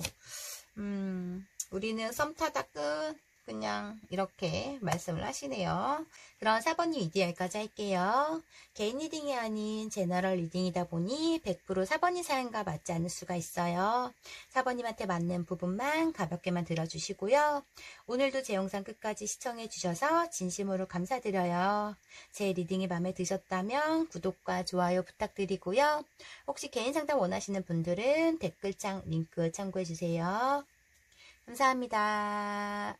우리는 썸 타다 끝, 그냥 이렇게 말씀을 하시네요. 그럼 4번님 이디 여기까지 할게요. 개인 리딩이 아닌 제너럴 리딩이다 보니 100% 4번님 사연과 맞지 않을 수가 있어요. 4번님한테 맞는 부분만 가볍게만 들어주시고요. 오늘도 제 영상 끝까지 시청해 주셔서 진심으로 감사드려요. 제 리딩이 마음에 드셨다면 구독과 좋아요 부탁드리고요. 혹시 개인 상담 원하시는 분들은 댓글창 링크 참고해 주세요. 감사합니다.